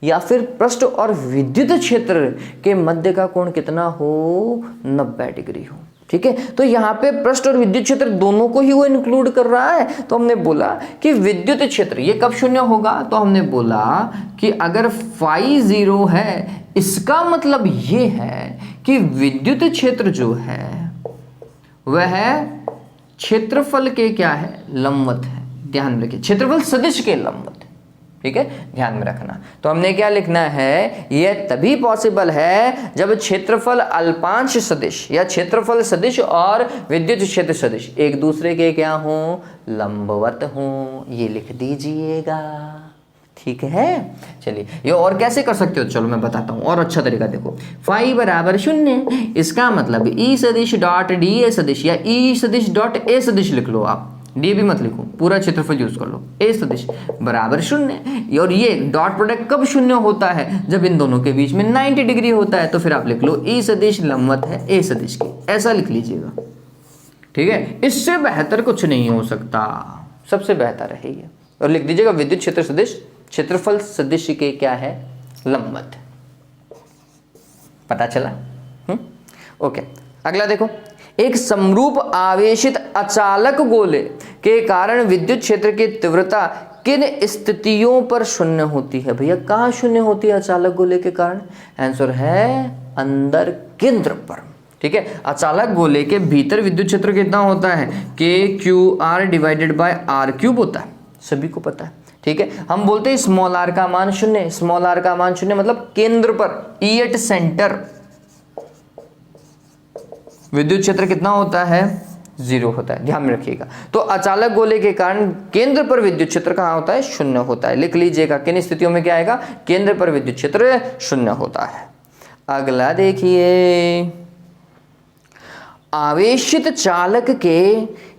या फिर पृष्ठ और विद्युत क्षेत्र के मध्य का कोण कितना हो, 90 डिग्री हो। ठीक है, तो यहाँ पे पृष्ठ और विद्युत क्षेत्र दोनों को ही वो इंक्लूड कर रहा है। तो हमने बोला कि विद्युत क्षेत्र ये कब 0 होगा, तो हमने बोला कि अगर फाई 0 है इसका मतलब ये है कि विद्युत क्षेत्र जो है वह क्षेत्रफल के क्या है, लंबवत है। ध्यान रखिए, क्षेत्रफल सदिश के लंबवत है। ठीक है, ध्यान में रखना। तो हमने क्या लिखना है, यह तभी पॉसिबल है जब क्षेत्रफल अल्पांश सदिश या क्षेत्रफल सदिश और विद्युत क्षेत्र सदिश एक दूसरे के क्या हो, लंबवत हो। ये लिख दीजिएगा। ठीक है, चलिए ये और कैसे कर सकते हो, चलो मैं बताता हूं और अच्छा तरीका। देखो फाई बराबर 0, इसका मतलब ई सदिश डॉट डी ए सदिश या ई सदिश डॉट ए सदिश लिख लो। आप डी भी मत लिखो, पूरा क्षेत्रफल यूज कर लो। ए सदिश बराबर 0, और ये डॉट प्रोडक्ट कब 0 होता है, जब इन दोनों के बीच में 90 डिग्री होता है। तो फिर आप लिख लो ई सदिश लंबवत है ए सदिश की, ऐसा लिख लीजिएगा। ठीक है, इससे बेहतर कुछ नहीं हो सकता, सबसे बेहतर है ये। और लिख दीजिएगा विद्युत क्षेत्र सदिश क्षेत्रफल सदिश के क्या है, लंबवत। पता चला। ओके, अगला देखो, एक समरूप आवेशित अचालक गोले के कारण विद्युत क्षेत्र की तीव्रता किन स्थितियों पर 0 होती है। भैया कहाँ 0 होती है अचालक गोले के कारण, आंसर है अंदर केंद्र पर। ठीक है। अचालक गोले के भीतर विद्युत क्षेत्र कितना होता है, KQR डिवाइडेड बाय R³ होता है, सभी को पता है। ठीक है, हम बोलते हैं स्मॉल r का मान 0, स्मॉल r का मान 0 मतलब केंद्र पर E एट सेंटर विद्युत क्षेत्र कितना होता है, 0 होता है, ध्यान में रखिएगा। तो अचालक गोले के कारण केंद्र पर विद्युत क्षेत्र कहाँ होता है, 0 होता है। लिख लीजिएगा किन स्थितियों में क्या आएगा, केंद्र पर विद्युत क्षेत्र 0 होता है। अगला देखिए, आवेशित चालक के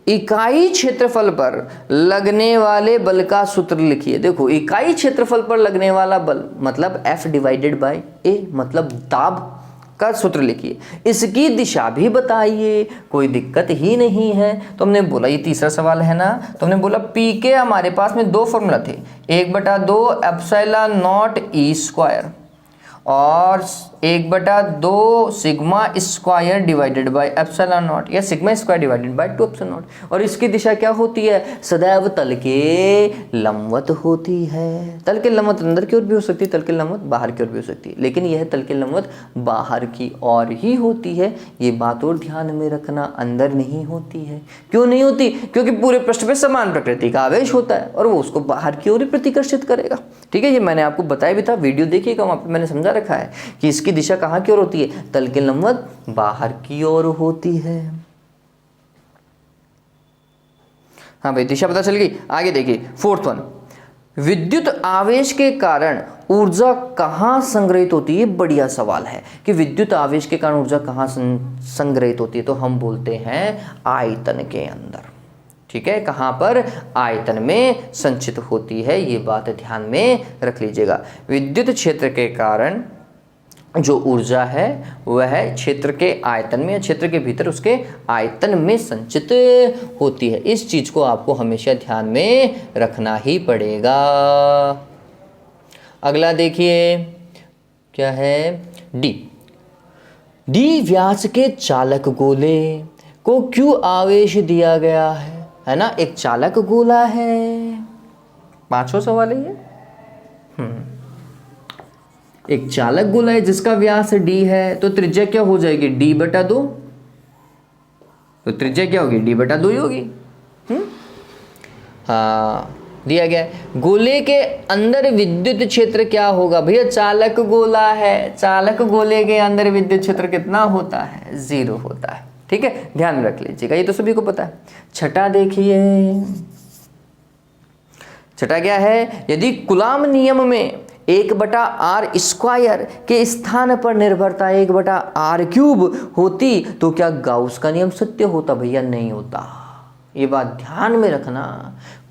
इकाई क्षेत्रफल पर लगने वाले बल का सूत्र लिखिए। देखो, इकाई क्षेत्रफल पर लगने वाला बल मतलब F डिवाइडेड बाय A मतलब दाब का सूत्र लिखिए। इसकी दिशा भी बताइए, कोई दिक्कत ही नहीं है। तो हमने बोला ये तीसरा सवाल है ना, तो हमने बोला पी के हमारे पास में 2 फॉर्मूला थे, 1/2 एप्सिलॉन नॉट ई स्क्वायर और 1/2 sigma square divided by epsilon naught या sigma square divided by 2 epsilon naught. और इसकी दिशा क्या होती है, सदैव तल के लंबवत होती है। तल के लंबवत अंदर की ओर भी हो सकती है, तल के लंबवत बाहर की ओर भी हो सकती है, लेकिन यह तल के लंबवत बाहर की ओर ही होती है। ये बात और ध्यान में रखना, अंदर नहीं होती है। क्यों नहीं होती, क्योंकि पूरे पृष्ठ पे समान प्रकृति का आवेश होता है और वो उसको बाहर की ओर ही प्रतिकर्षित करेगा। ठीक है, ये मैंने आपको बताया भी था, वीडियो देखिएगा, वहाँ पे मैंने समझा रखा है कि इसकी दिशा कहाँ की ओर होती है, तल के लंबवत बाहर की ओर होती है। हाँ भाई, दिशा पता चल गई। आगे देखिए 4th वन, विद्युत आवेश के कारण ऊर्जा कहाँ संग्रहित होती है। बढ़िया सवाल है कि विद्युत आवेश के कारण ऊर्जा कहाँ संग्रहित होती है, तो हम बोलते हैं आयतन के अंदर। ठीक है, कहाँ पर, आयतन में संचित होती है, ये बात ध्यान में रख लीजिएगा। विद्युत क्षेत्र के कारण जो ऊर्जा है वह क्षेत्र के आयतन में या क्षेत्र के भीतर उसके आयतन में संचित होती है। इस चीज को आपको हमेशा ध्यान में रखना ही पड़ेगा। अगला देखिए क्या है, डी व्यास के चालक गोले को क्यों आवेश दिया गया है ना। एक चालक गोला है, 5वां सवाल है ये। एक चालक गोला है जिसका व्यास d है, तो त्रिज्या क्या हो जाएगी, d/2। तो त्रिज्या क्या होगी, d/2 ही होगी। हाँ, दिया गया है। गोले के अंदर विद्युत क्षेत्र क्या होगा भैया, चालक गोला है, चालक गोले के अंदर विद्युत क्षेत्र कितना होता है, 0 होता है। ठीक है, ध्यान रख लीजिएगा, ये तो सभी को पता है। छठा देखिए, छठा क्या है, यदि कूलाम नियम में 1/r² के स्थान पर निर्भरता 1/r³ होती तो क्या गाउस का नियम सत्य होता, भैया नहीं होता। ये बात ध्यान में रखना।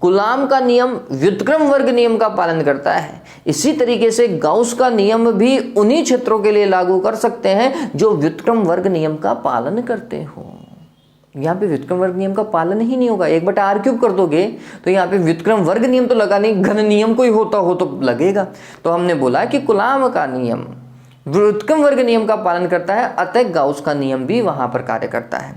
कूलाम का नियम व्युत्क्रम वर्ग नियम का पालन करता है, इसी तरीके से गाउस का नियम भी उन्हीं क्षेत्रों के लिए लागू कर सकते हैं जो व्युत्क्रम वर्ग नियम का पालन करते हो। यहाँ पे व्युत्क्रम वर्ग नियम का पालन ही नहीं होगा, 1/r³ कर दोगे तो यहाँ पे व्युत्क्रम वर्ग नियम तो लगा नहीं, घन नियम कोई होता हो तो लगेगा। तो हमने बोला कि कूलाम का नियम व्युत्क्रम वर्ग नियम का पालन करता है, अतः गाउस का नियम भी वहां पर कार्य करता है।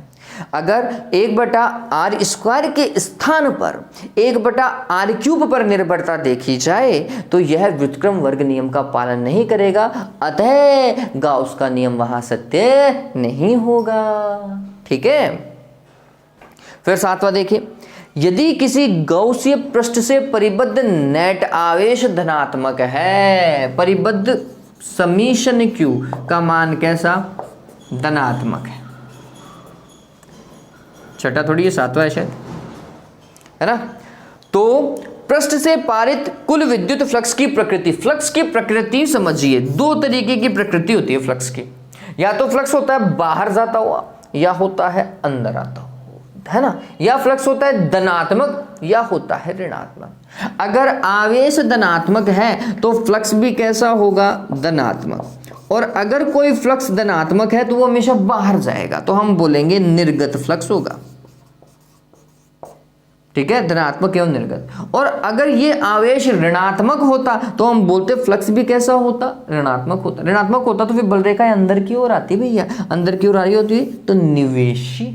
अगर 1/r² के स्थान पर 1/r³ पर निर्भरता देखी जाए तो यह व्युत्क्रम वर्ग नियम का पालन नहीं करेगा, अतः गाउस का नियम वहां सत्य नहीं होगा। ठीक है, फिर 7वां देखिए, यदि किसी गौसीय पृष्ठ से परिबद्ध नेट आवेश धनात्मक है, परिबद्ध समीशन Q का मान कैसा, धनात्मक है। छठा थोड़ी, ये 7वां है शायद, है ना। तो पृष्ठ से पारित कुल विद्युत फ्लक्स की प्रकृति, फ्लक्स की प्रकृति समझिए, 2 तरीके की प्रकृति होती है फ्लक्स की। या तो फ्लक्स होता है बाहर जाता हुआ या होता है अंदर आता हुआ, है ना। या फ्लक्स होता है धनात्मक या होता है ऋणात्मक। अगर आवेश धनात्मक है तो फ्लक्स भी कैसा होगा, धनात्मक। और अगर कोई फ्लक्स धनात्मक है तो वो हमेशा बाहर जाएगा, तो हम बोलेंगे निर्गत फ्लक्स होगा। ठीक है, धनात्मक एवं निर्गत। और अगर ये आवेश ऋणात्मक होता तो हम बोलते फ्लक्स भी कैसा होता, ऋणात्मक होता। ऋणात्मक होता तो फिर बल रेखा अंदर की ओर आती, भैया अंदर की ओर आ रही होती तो निवेशी।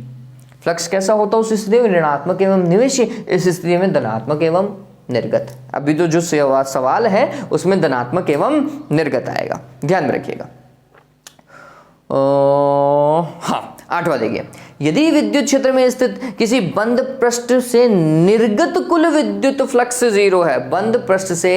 फ्लक्स कैसा होता उस स्थिति में, ऋणात्मक एवं निवेशी। इस स्थिति में धनात्मक एवं निर्गत। अभी तो जो सवाल है उसमें धनात्मक एवं निर्गत आएगा, ध्यान में रखिएगा। हाँ, 8वां देखिए, यदि विद्युत क्षेत्र में स्थित किसी बंद पृष्ठ से निर्गत कुल विद्युत फ्लक्स 0 है, बंद पृष्ठ से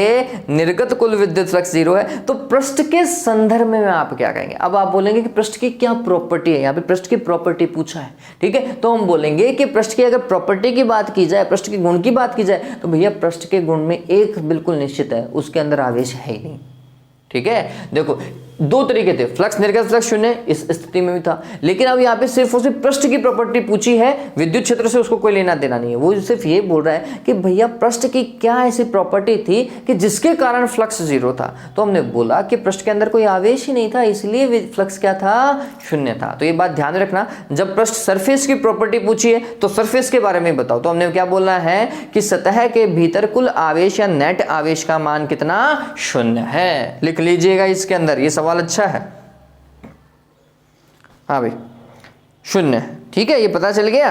निर्गत कुल विद्युत फ्लक्स 0 है, तो पृष्ठ के संदर्भ में आप क्या कहेंगे? अब आप बोलेंगे कि पृष्ठ की क्या प्रॉपर्टी है, यहाँ पे पृष्ठ की प्रॉपर्टी पूछा है, ठीक है, तो हम बोलेंगे कि पृष्ठ की अगर प्रॉपर्टी की बात की जाए, पृष्ठ के गुण की बात की जाए, तो भैया पृष्ठ के गुण में एक बिल्कुल निश्चित है, उसके अंदर आवेश है ही नहीं, ठीक है। देखो दो तरीके थे, फ्लक्स निर्गत फ्लक्स शून्य इस स्थिति में भी था, लेकिन अब यहाँ पे सिर्फ और सिर्फ पृष्ठ की प्रॉपर्टी पूछी है, विद्युत क्षेत्र से उसको कोई लेना देना नहीं है। वो सिर्फ ये बोल रहा है कि भैया पृष्ठ की क्या ऐसी प्रॉपर्टी थी कि जिसके कारण फ्लक्स 0 था, तो हमने बोला कि पृष्ठ के अंदर कोई आवेश ही नहीं था, इसलिए फ्लक्स क्या था? शून्य था। तो ये बात ध्यान रखना, जब पृष्ठ सरफेस की प्रॉपर्टी पूछी है तो सरफेस के बारे में बताओ, तो हमने क्या बोलना है कि सतह के भीतर कुल आवेश या नेट आवेश का मान कितना? शून्य है। लिख लीजिएगा इसके अंदर, ये सवाल अच्छा है। हाँ भाई शून्य, ठीक है, ये पता चल गया।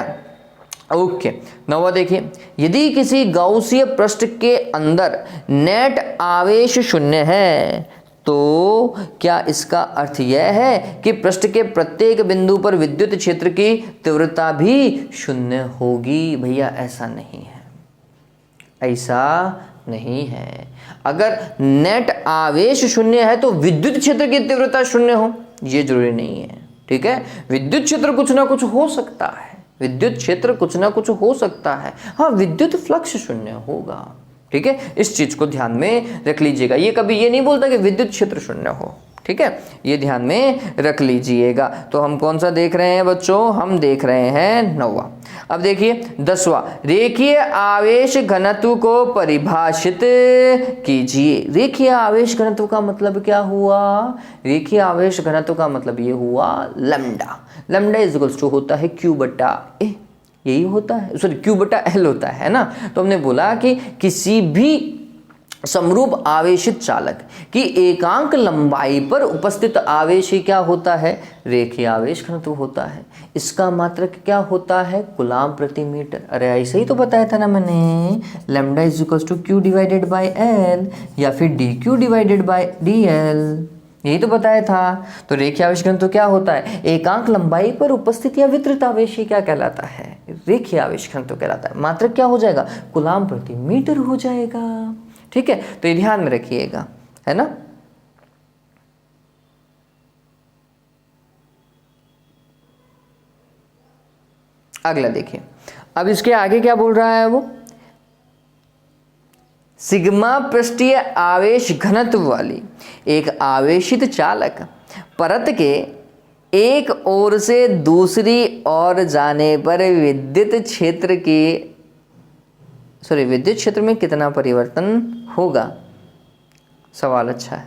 ओके, 9वां देखिए, यदि किसी गाउसीय पृष्ठ के अंदर नेट आवेश शून्य है तो क्या इसका अर्थ यह है कि पृष्ठ के प्रत्येक बिंदु पर विद्युत क्षेत्र की तीव्रता भी शून्य होगी? भैया ऐसा नहीं है, ऐसा नहीं है। अगर नेट आवेश शून्य है तो विद्युत क्षेत्र की तीव्रता शून्य हो, ये जरूरी नहीं है, ठीक है। विद्युत क्षेत्र कुछ ना कुछ हो सकता है, विद्युत क्षेत्र कुछ ना कुछ हो सकता है, हाँ विद्युत फ्लक्स शून्य होगा, ठीक है। इस चीज को ध्यान में रख लीजिएगा, ये कभी ये नहीं बोलता कि विद्युत क्षेत्र शून्य हो, ठीक है, ये ध्यान में रख लीजिएगा। तो हम कौन सा देख रहे हैं बच्चों? हम देख रहे हैं 9वां। अब देखिए 10वां, रेखीय आवेश घनत्व को परिभाषित कीजिए। रेखीय आवेश घनत्व का मतलब क्या हुआ? रेखीय आवेश घनत्व का मतलब ये हुआ lambda. Lambda is equals to होता है Q बटा A, यही होता है, सॉरी Q बटा L होता है ना। तो हमने बोला कि किसी भी समरूप आवेशित चालक की एकांक लंबाई पर उपस्थित आवेश ही क्या होता है? रेखीय आवेश घनत्व होता है। इसका मात्रक क्या होता है? कूलाम प्रति मीटर। अरे ऐसे ही तो बताया था ना मैंने, lambda is equals to Q divided by L या फिर dQ डिवाइडेड बाय dL, यही तो बताया था। तो रेखीय आवेश घनत्व क्या होता है? एकांक लंबाई पर उपस्थित या वितरित आवेश ही क्या कहलाता है? रेखीय आवेश घनत्व कहलाता है। मात्रक क्या हो जाएगा? कूलाम प्रति मीटर हो जाएगा, ठीक है। तो ये ध्यान में रखिएगा, है ना। अगला देखिए, अब इसके आगे क्या बोल रहा है वो? सिग्मा पृष्ठीय आवेश घनत्व वाली एक आवेशित चालक परत के एक ओर से दूसरी ओर जाने पर विद्युत क्षेत्र में कितना परिवर्तन होगा? सवाल अच्छा है,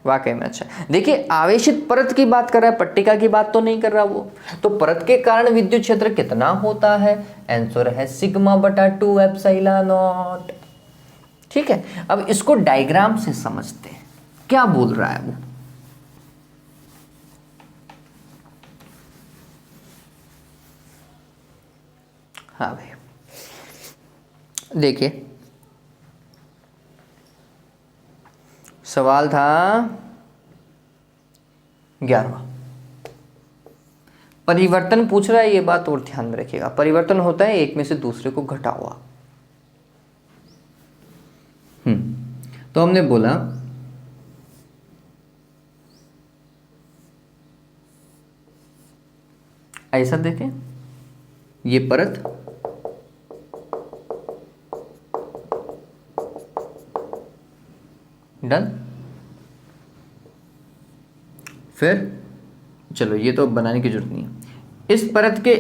वाकई में अच्छा है। देखिए आवेशित परत की बात कर रहा है, पट्टिका की बात तो नहीं कर रहा वो। तो परत के कारण विद्युत क्षेत्र कितना होता है? आंसर है सिग्मा बटा 2 एप्सिलॉन नॉट, ठीक है। अब इसको डायग्राम से समझते हैं, क्या बोल रहा है वो। हाँ भाई देखिए, सवाल था 11वां, परिवर्तन पूछ रहा है। ये बात और ध्यान में रखिएगा, परिवर्तन होता है एक में से दूसरे को घटा हुआ। तो हमने बोला ऐसा देखें, ये परत डन। फिर चलो ये तो बनाने की जरूरत नहीं है, इस परत के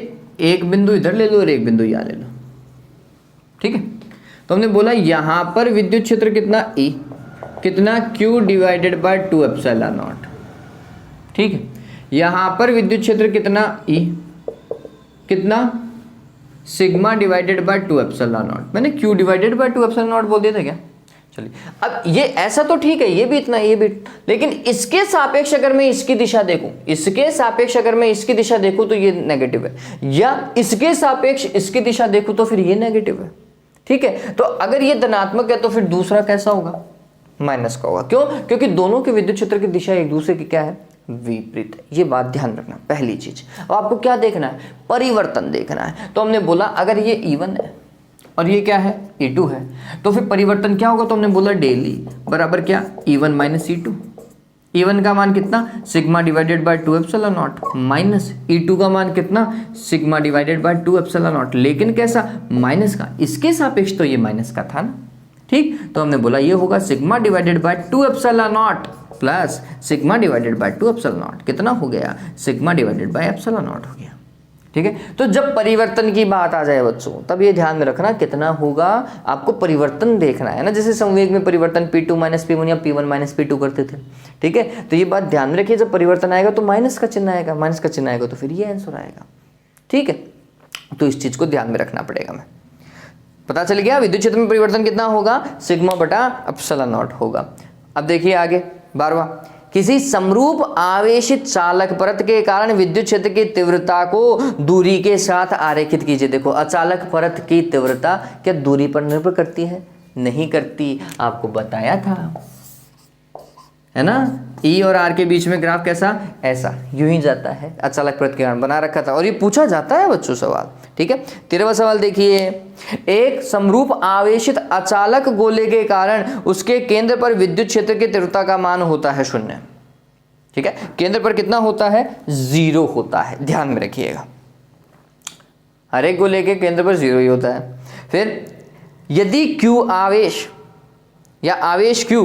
एक बिंदु इधर ले लो और एक बिंदु यहां ले लो, ठीक है। तो हमने बोला यहां पर विद्युत क्षेत्र कितना E, कितना Q divided by 2 epsilon not, ठीक है। यहां पर विद्युत क्षेत्र कितना E, कितना sigma divided by 2 epsilon not. मैंने Q divided by 2 epsilon not बोल दिया था क्या? चलिए, अब ये ऐसा तो ठीक है, ये भी इतना, ये भी, लेकिन इसके सापेक्ष अगर मैं इसकी दिशा देखूं, इसके सापेक्ष अगर मैं इसकी दिशा देखूं तो ये नेगेटिव है, या इसके सापेक्ष इसकी दिशा देखूं तो फिर ये नेगेटिव है, ठीक है। तो अगर ये धनात्मक है तो फिर दूसरा कैसा होगा? माइनस का होगा। क्यों? क्योंकि दोनों के विद्युत क्षेत्र की दिशा एक दूसरे की क्या है? विपरीत है। ये बात ध्यान रखना पहली चीज। अब आपको क्या देखना है, परिवर्तन देखना है। तो हमने बोला अगर ये E1 है और ये क्या है E2 है, तो फिर परिवर्तन क्या होगा, तो हमने बोला डेली बराबर क्या E1 माइनस E2। E1 का मान कितना, sigma divided by 2 epsilon not, minus E2 का मान कितना, sigma divided by 2 epsilon not, लेकिन कैसा, माइनस का, इसके सापेक्ष तो ये माइनस का था ना, ठीक। तो हमने बोला ये होगा sigma divided by 2 epsilon not plus sigma divided by 2 epsilon not, कितना हो गया, sigma divided by epsilon not हो गया, ठीक है। तो जब परिवर्तन की बात आ जाए बच्चों, तब ये ध्यान में रखना कितना होगा, आपको परिवर्तन देखना है ना। जैसे संवेग में परिवर्तन P2 माइनस P1 या P1 माइनस P2 करते थे, ठीक है। तो ये बात ध्यान में रखिए, जब परिवर्तन आएगा तो माइनस का चिन्ह आएगा, माइनस का चिन्ह आएगा तो फिर ये आंसर आएगा, ठीक है। तो इस चीज को ध्यान में रखना पड़ेगा। मैं पता चल गया विद्युत क्षेत्र में परिवर्तन कितना होगा, सिग्मा बटा एप्सिलॉन नॉट होगा। अब देखिए आगे 12वां, किसी समरूप आवेशित चालक परत के कारण विद्युत क्षेत्र की तीव्रता को दूरी के साथ आरेखित कीजिए। देखो अचालक परत की तीव्रता क्या दूरी पर निर्भर करती है, नहीं करती, आपको बताया था, है ना। E और R के बीच में ग्राफ कैसा, ऐसा यूं ही जाता है, अचालक परत के कारण बना रखा था, और ये पूछा जाता है बच्चों सवाल, ठीक है। 13वां सवाल देखिए, एक समरूप आवेशित अचालक गोले के कारण उसके केंद्र पर विद्युत क्षेत्र की तीव्रता का मान होता है 0, ठीक है। केंद्र पर कितना होता है, 0 होता है, ध्यान में रखिएगा, हर एक गोले के केंद्र पर 0 ही होता है। फिर यदि Q आवेश या आवेश Q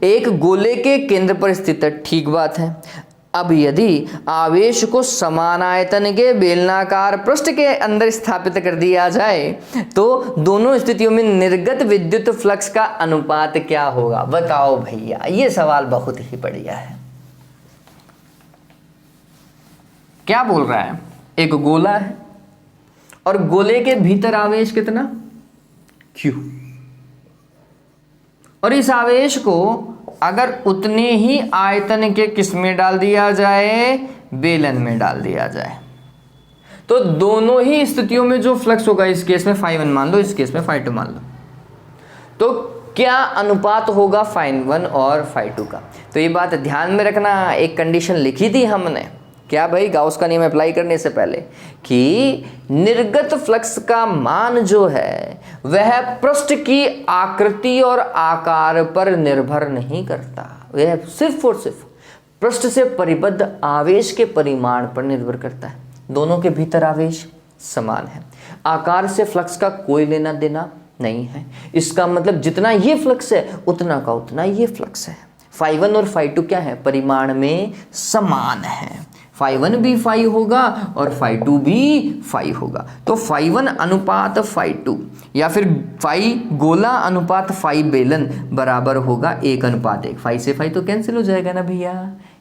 एक गोले के केंद्र पर स्थित है, ठीक बात है। अब यदि आवेश को समान आयतन के बेलनाकार पृष्ठ के अंदर स्थापित कर दिया जाए तो दोनों स्थितियों में निर्गत विद्युत फ्लक्स का अनुपात क्या होगा, बताओ भैया। ये सवाल बहुत ही बढ़िया है। क्या बोल रहा है, एक गोला है और गोले के भीतर आवेश कितना, Q, और इस आवेश को अगर उतने ही आयतन के किस में डाल दिया जाए, बेलन में डाल दिया जाए, तो दोनों ही स्थितियों में जो फ्लक्स होगा, इस केस में φ1 मान लो, इस केस में φ2 मान लो, तो क्या अनुपात होगा φ1 और φ2 का। तो ये बात ध्यान में रखना। एक कंडीशन लिखी थी हमने, क्या भाई, गाउस का नियम अप्लाई करने से पहले, कि निर्गत फ्लक्स का मान जो है वह पृष्ठ की आकृति और आकार पर निर्भर नहीं करता, वह सिर्फ और सिर्फ पृष्ठ से परिबद्ध आवेश के परिमाण पर निर्भर करता है। दोनों के भीतर आवेश समान है, आकार से फ्लक्स का कोई लेना देना नहीं है। इसका मतलब जितना ये फ्लक्स है उतना का उतना ये फ्लक्स है। φ1 और φ2 क्या है, परिमाण में समान है, φ1 भी φ होगा और φ2 भी φ होगा। तो φ1 अनुपात φ2 या फिर φ गोला अनुपात φ बेलन बराबर होगा 1:1। φ से φ तो कैंसिल हो जाएगा ना भैया,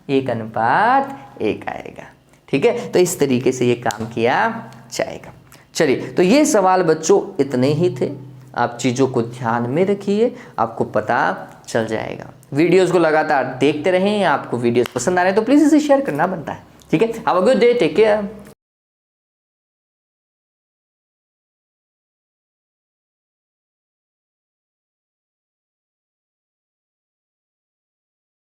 1:1 आएगा, ठीक है। तो इस तरीके से ये काम किया जाएगा। चलिए, तो ये सवाल बच्चों इतने ही थे। आप चीज़ों को ध्यान में रखिए, आपको पता चल जाएगा। वीडियोस को लगातार देखते रहें। आपको वीडियोस पसंद आ रहे हैं तो प्लीज़ इसे शेयर करना बनता है, ठीक है। Have a good day, take care.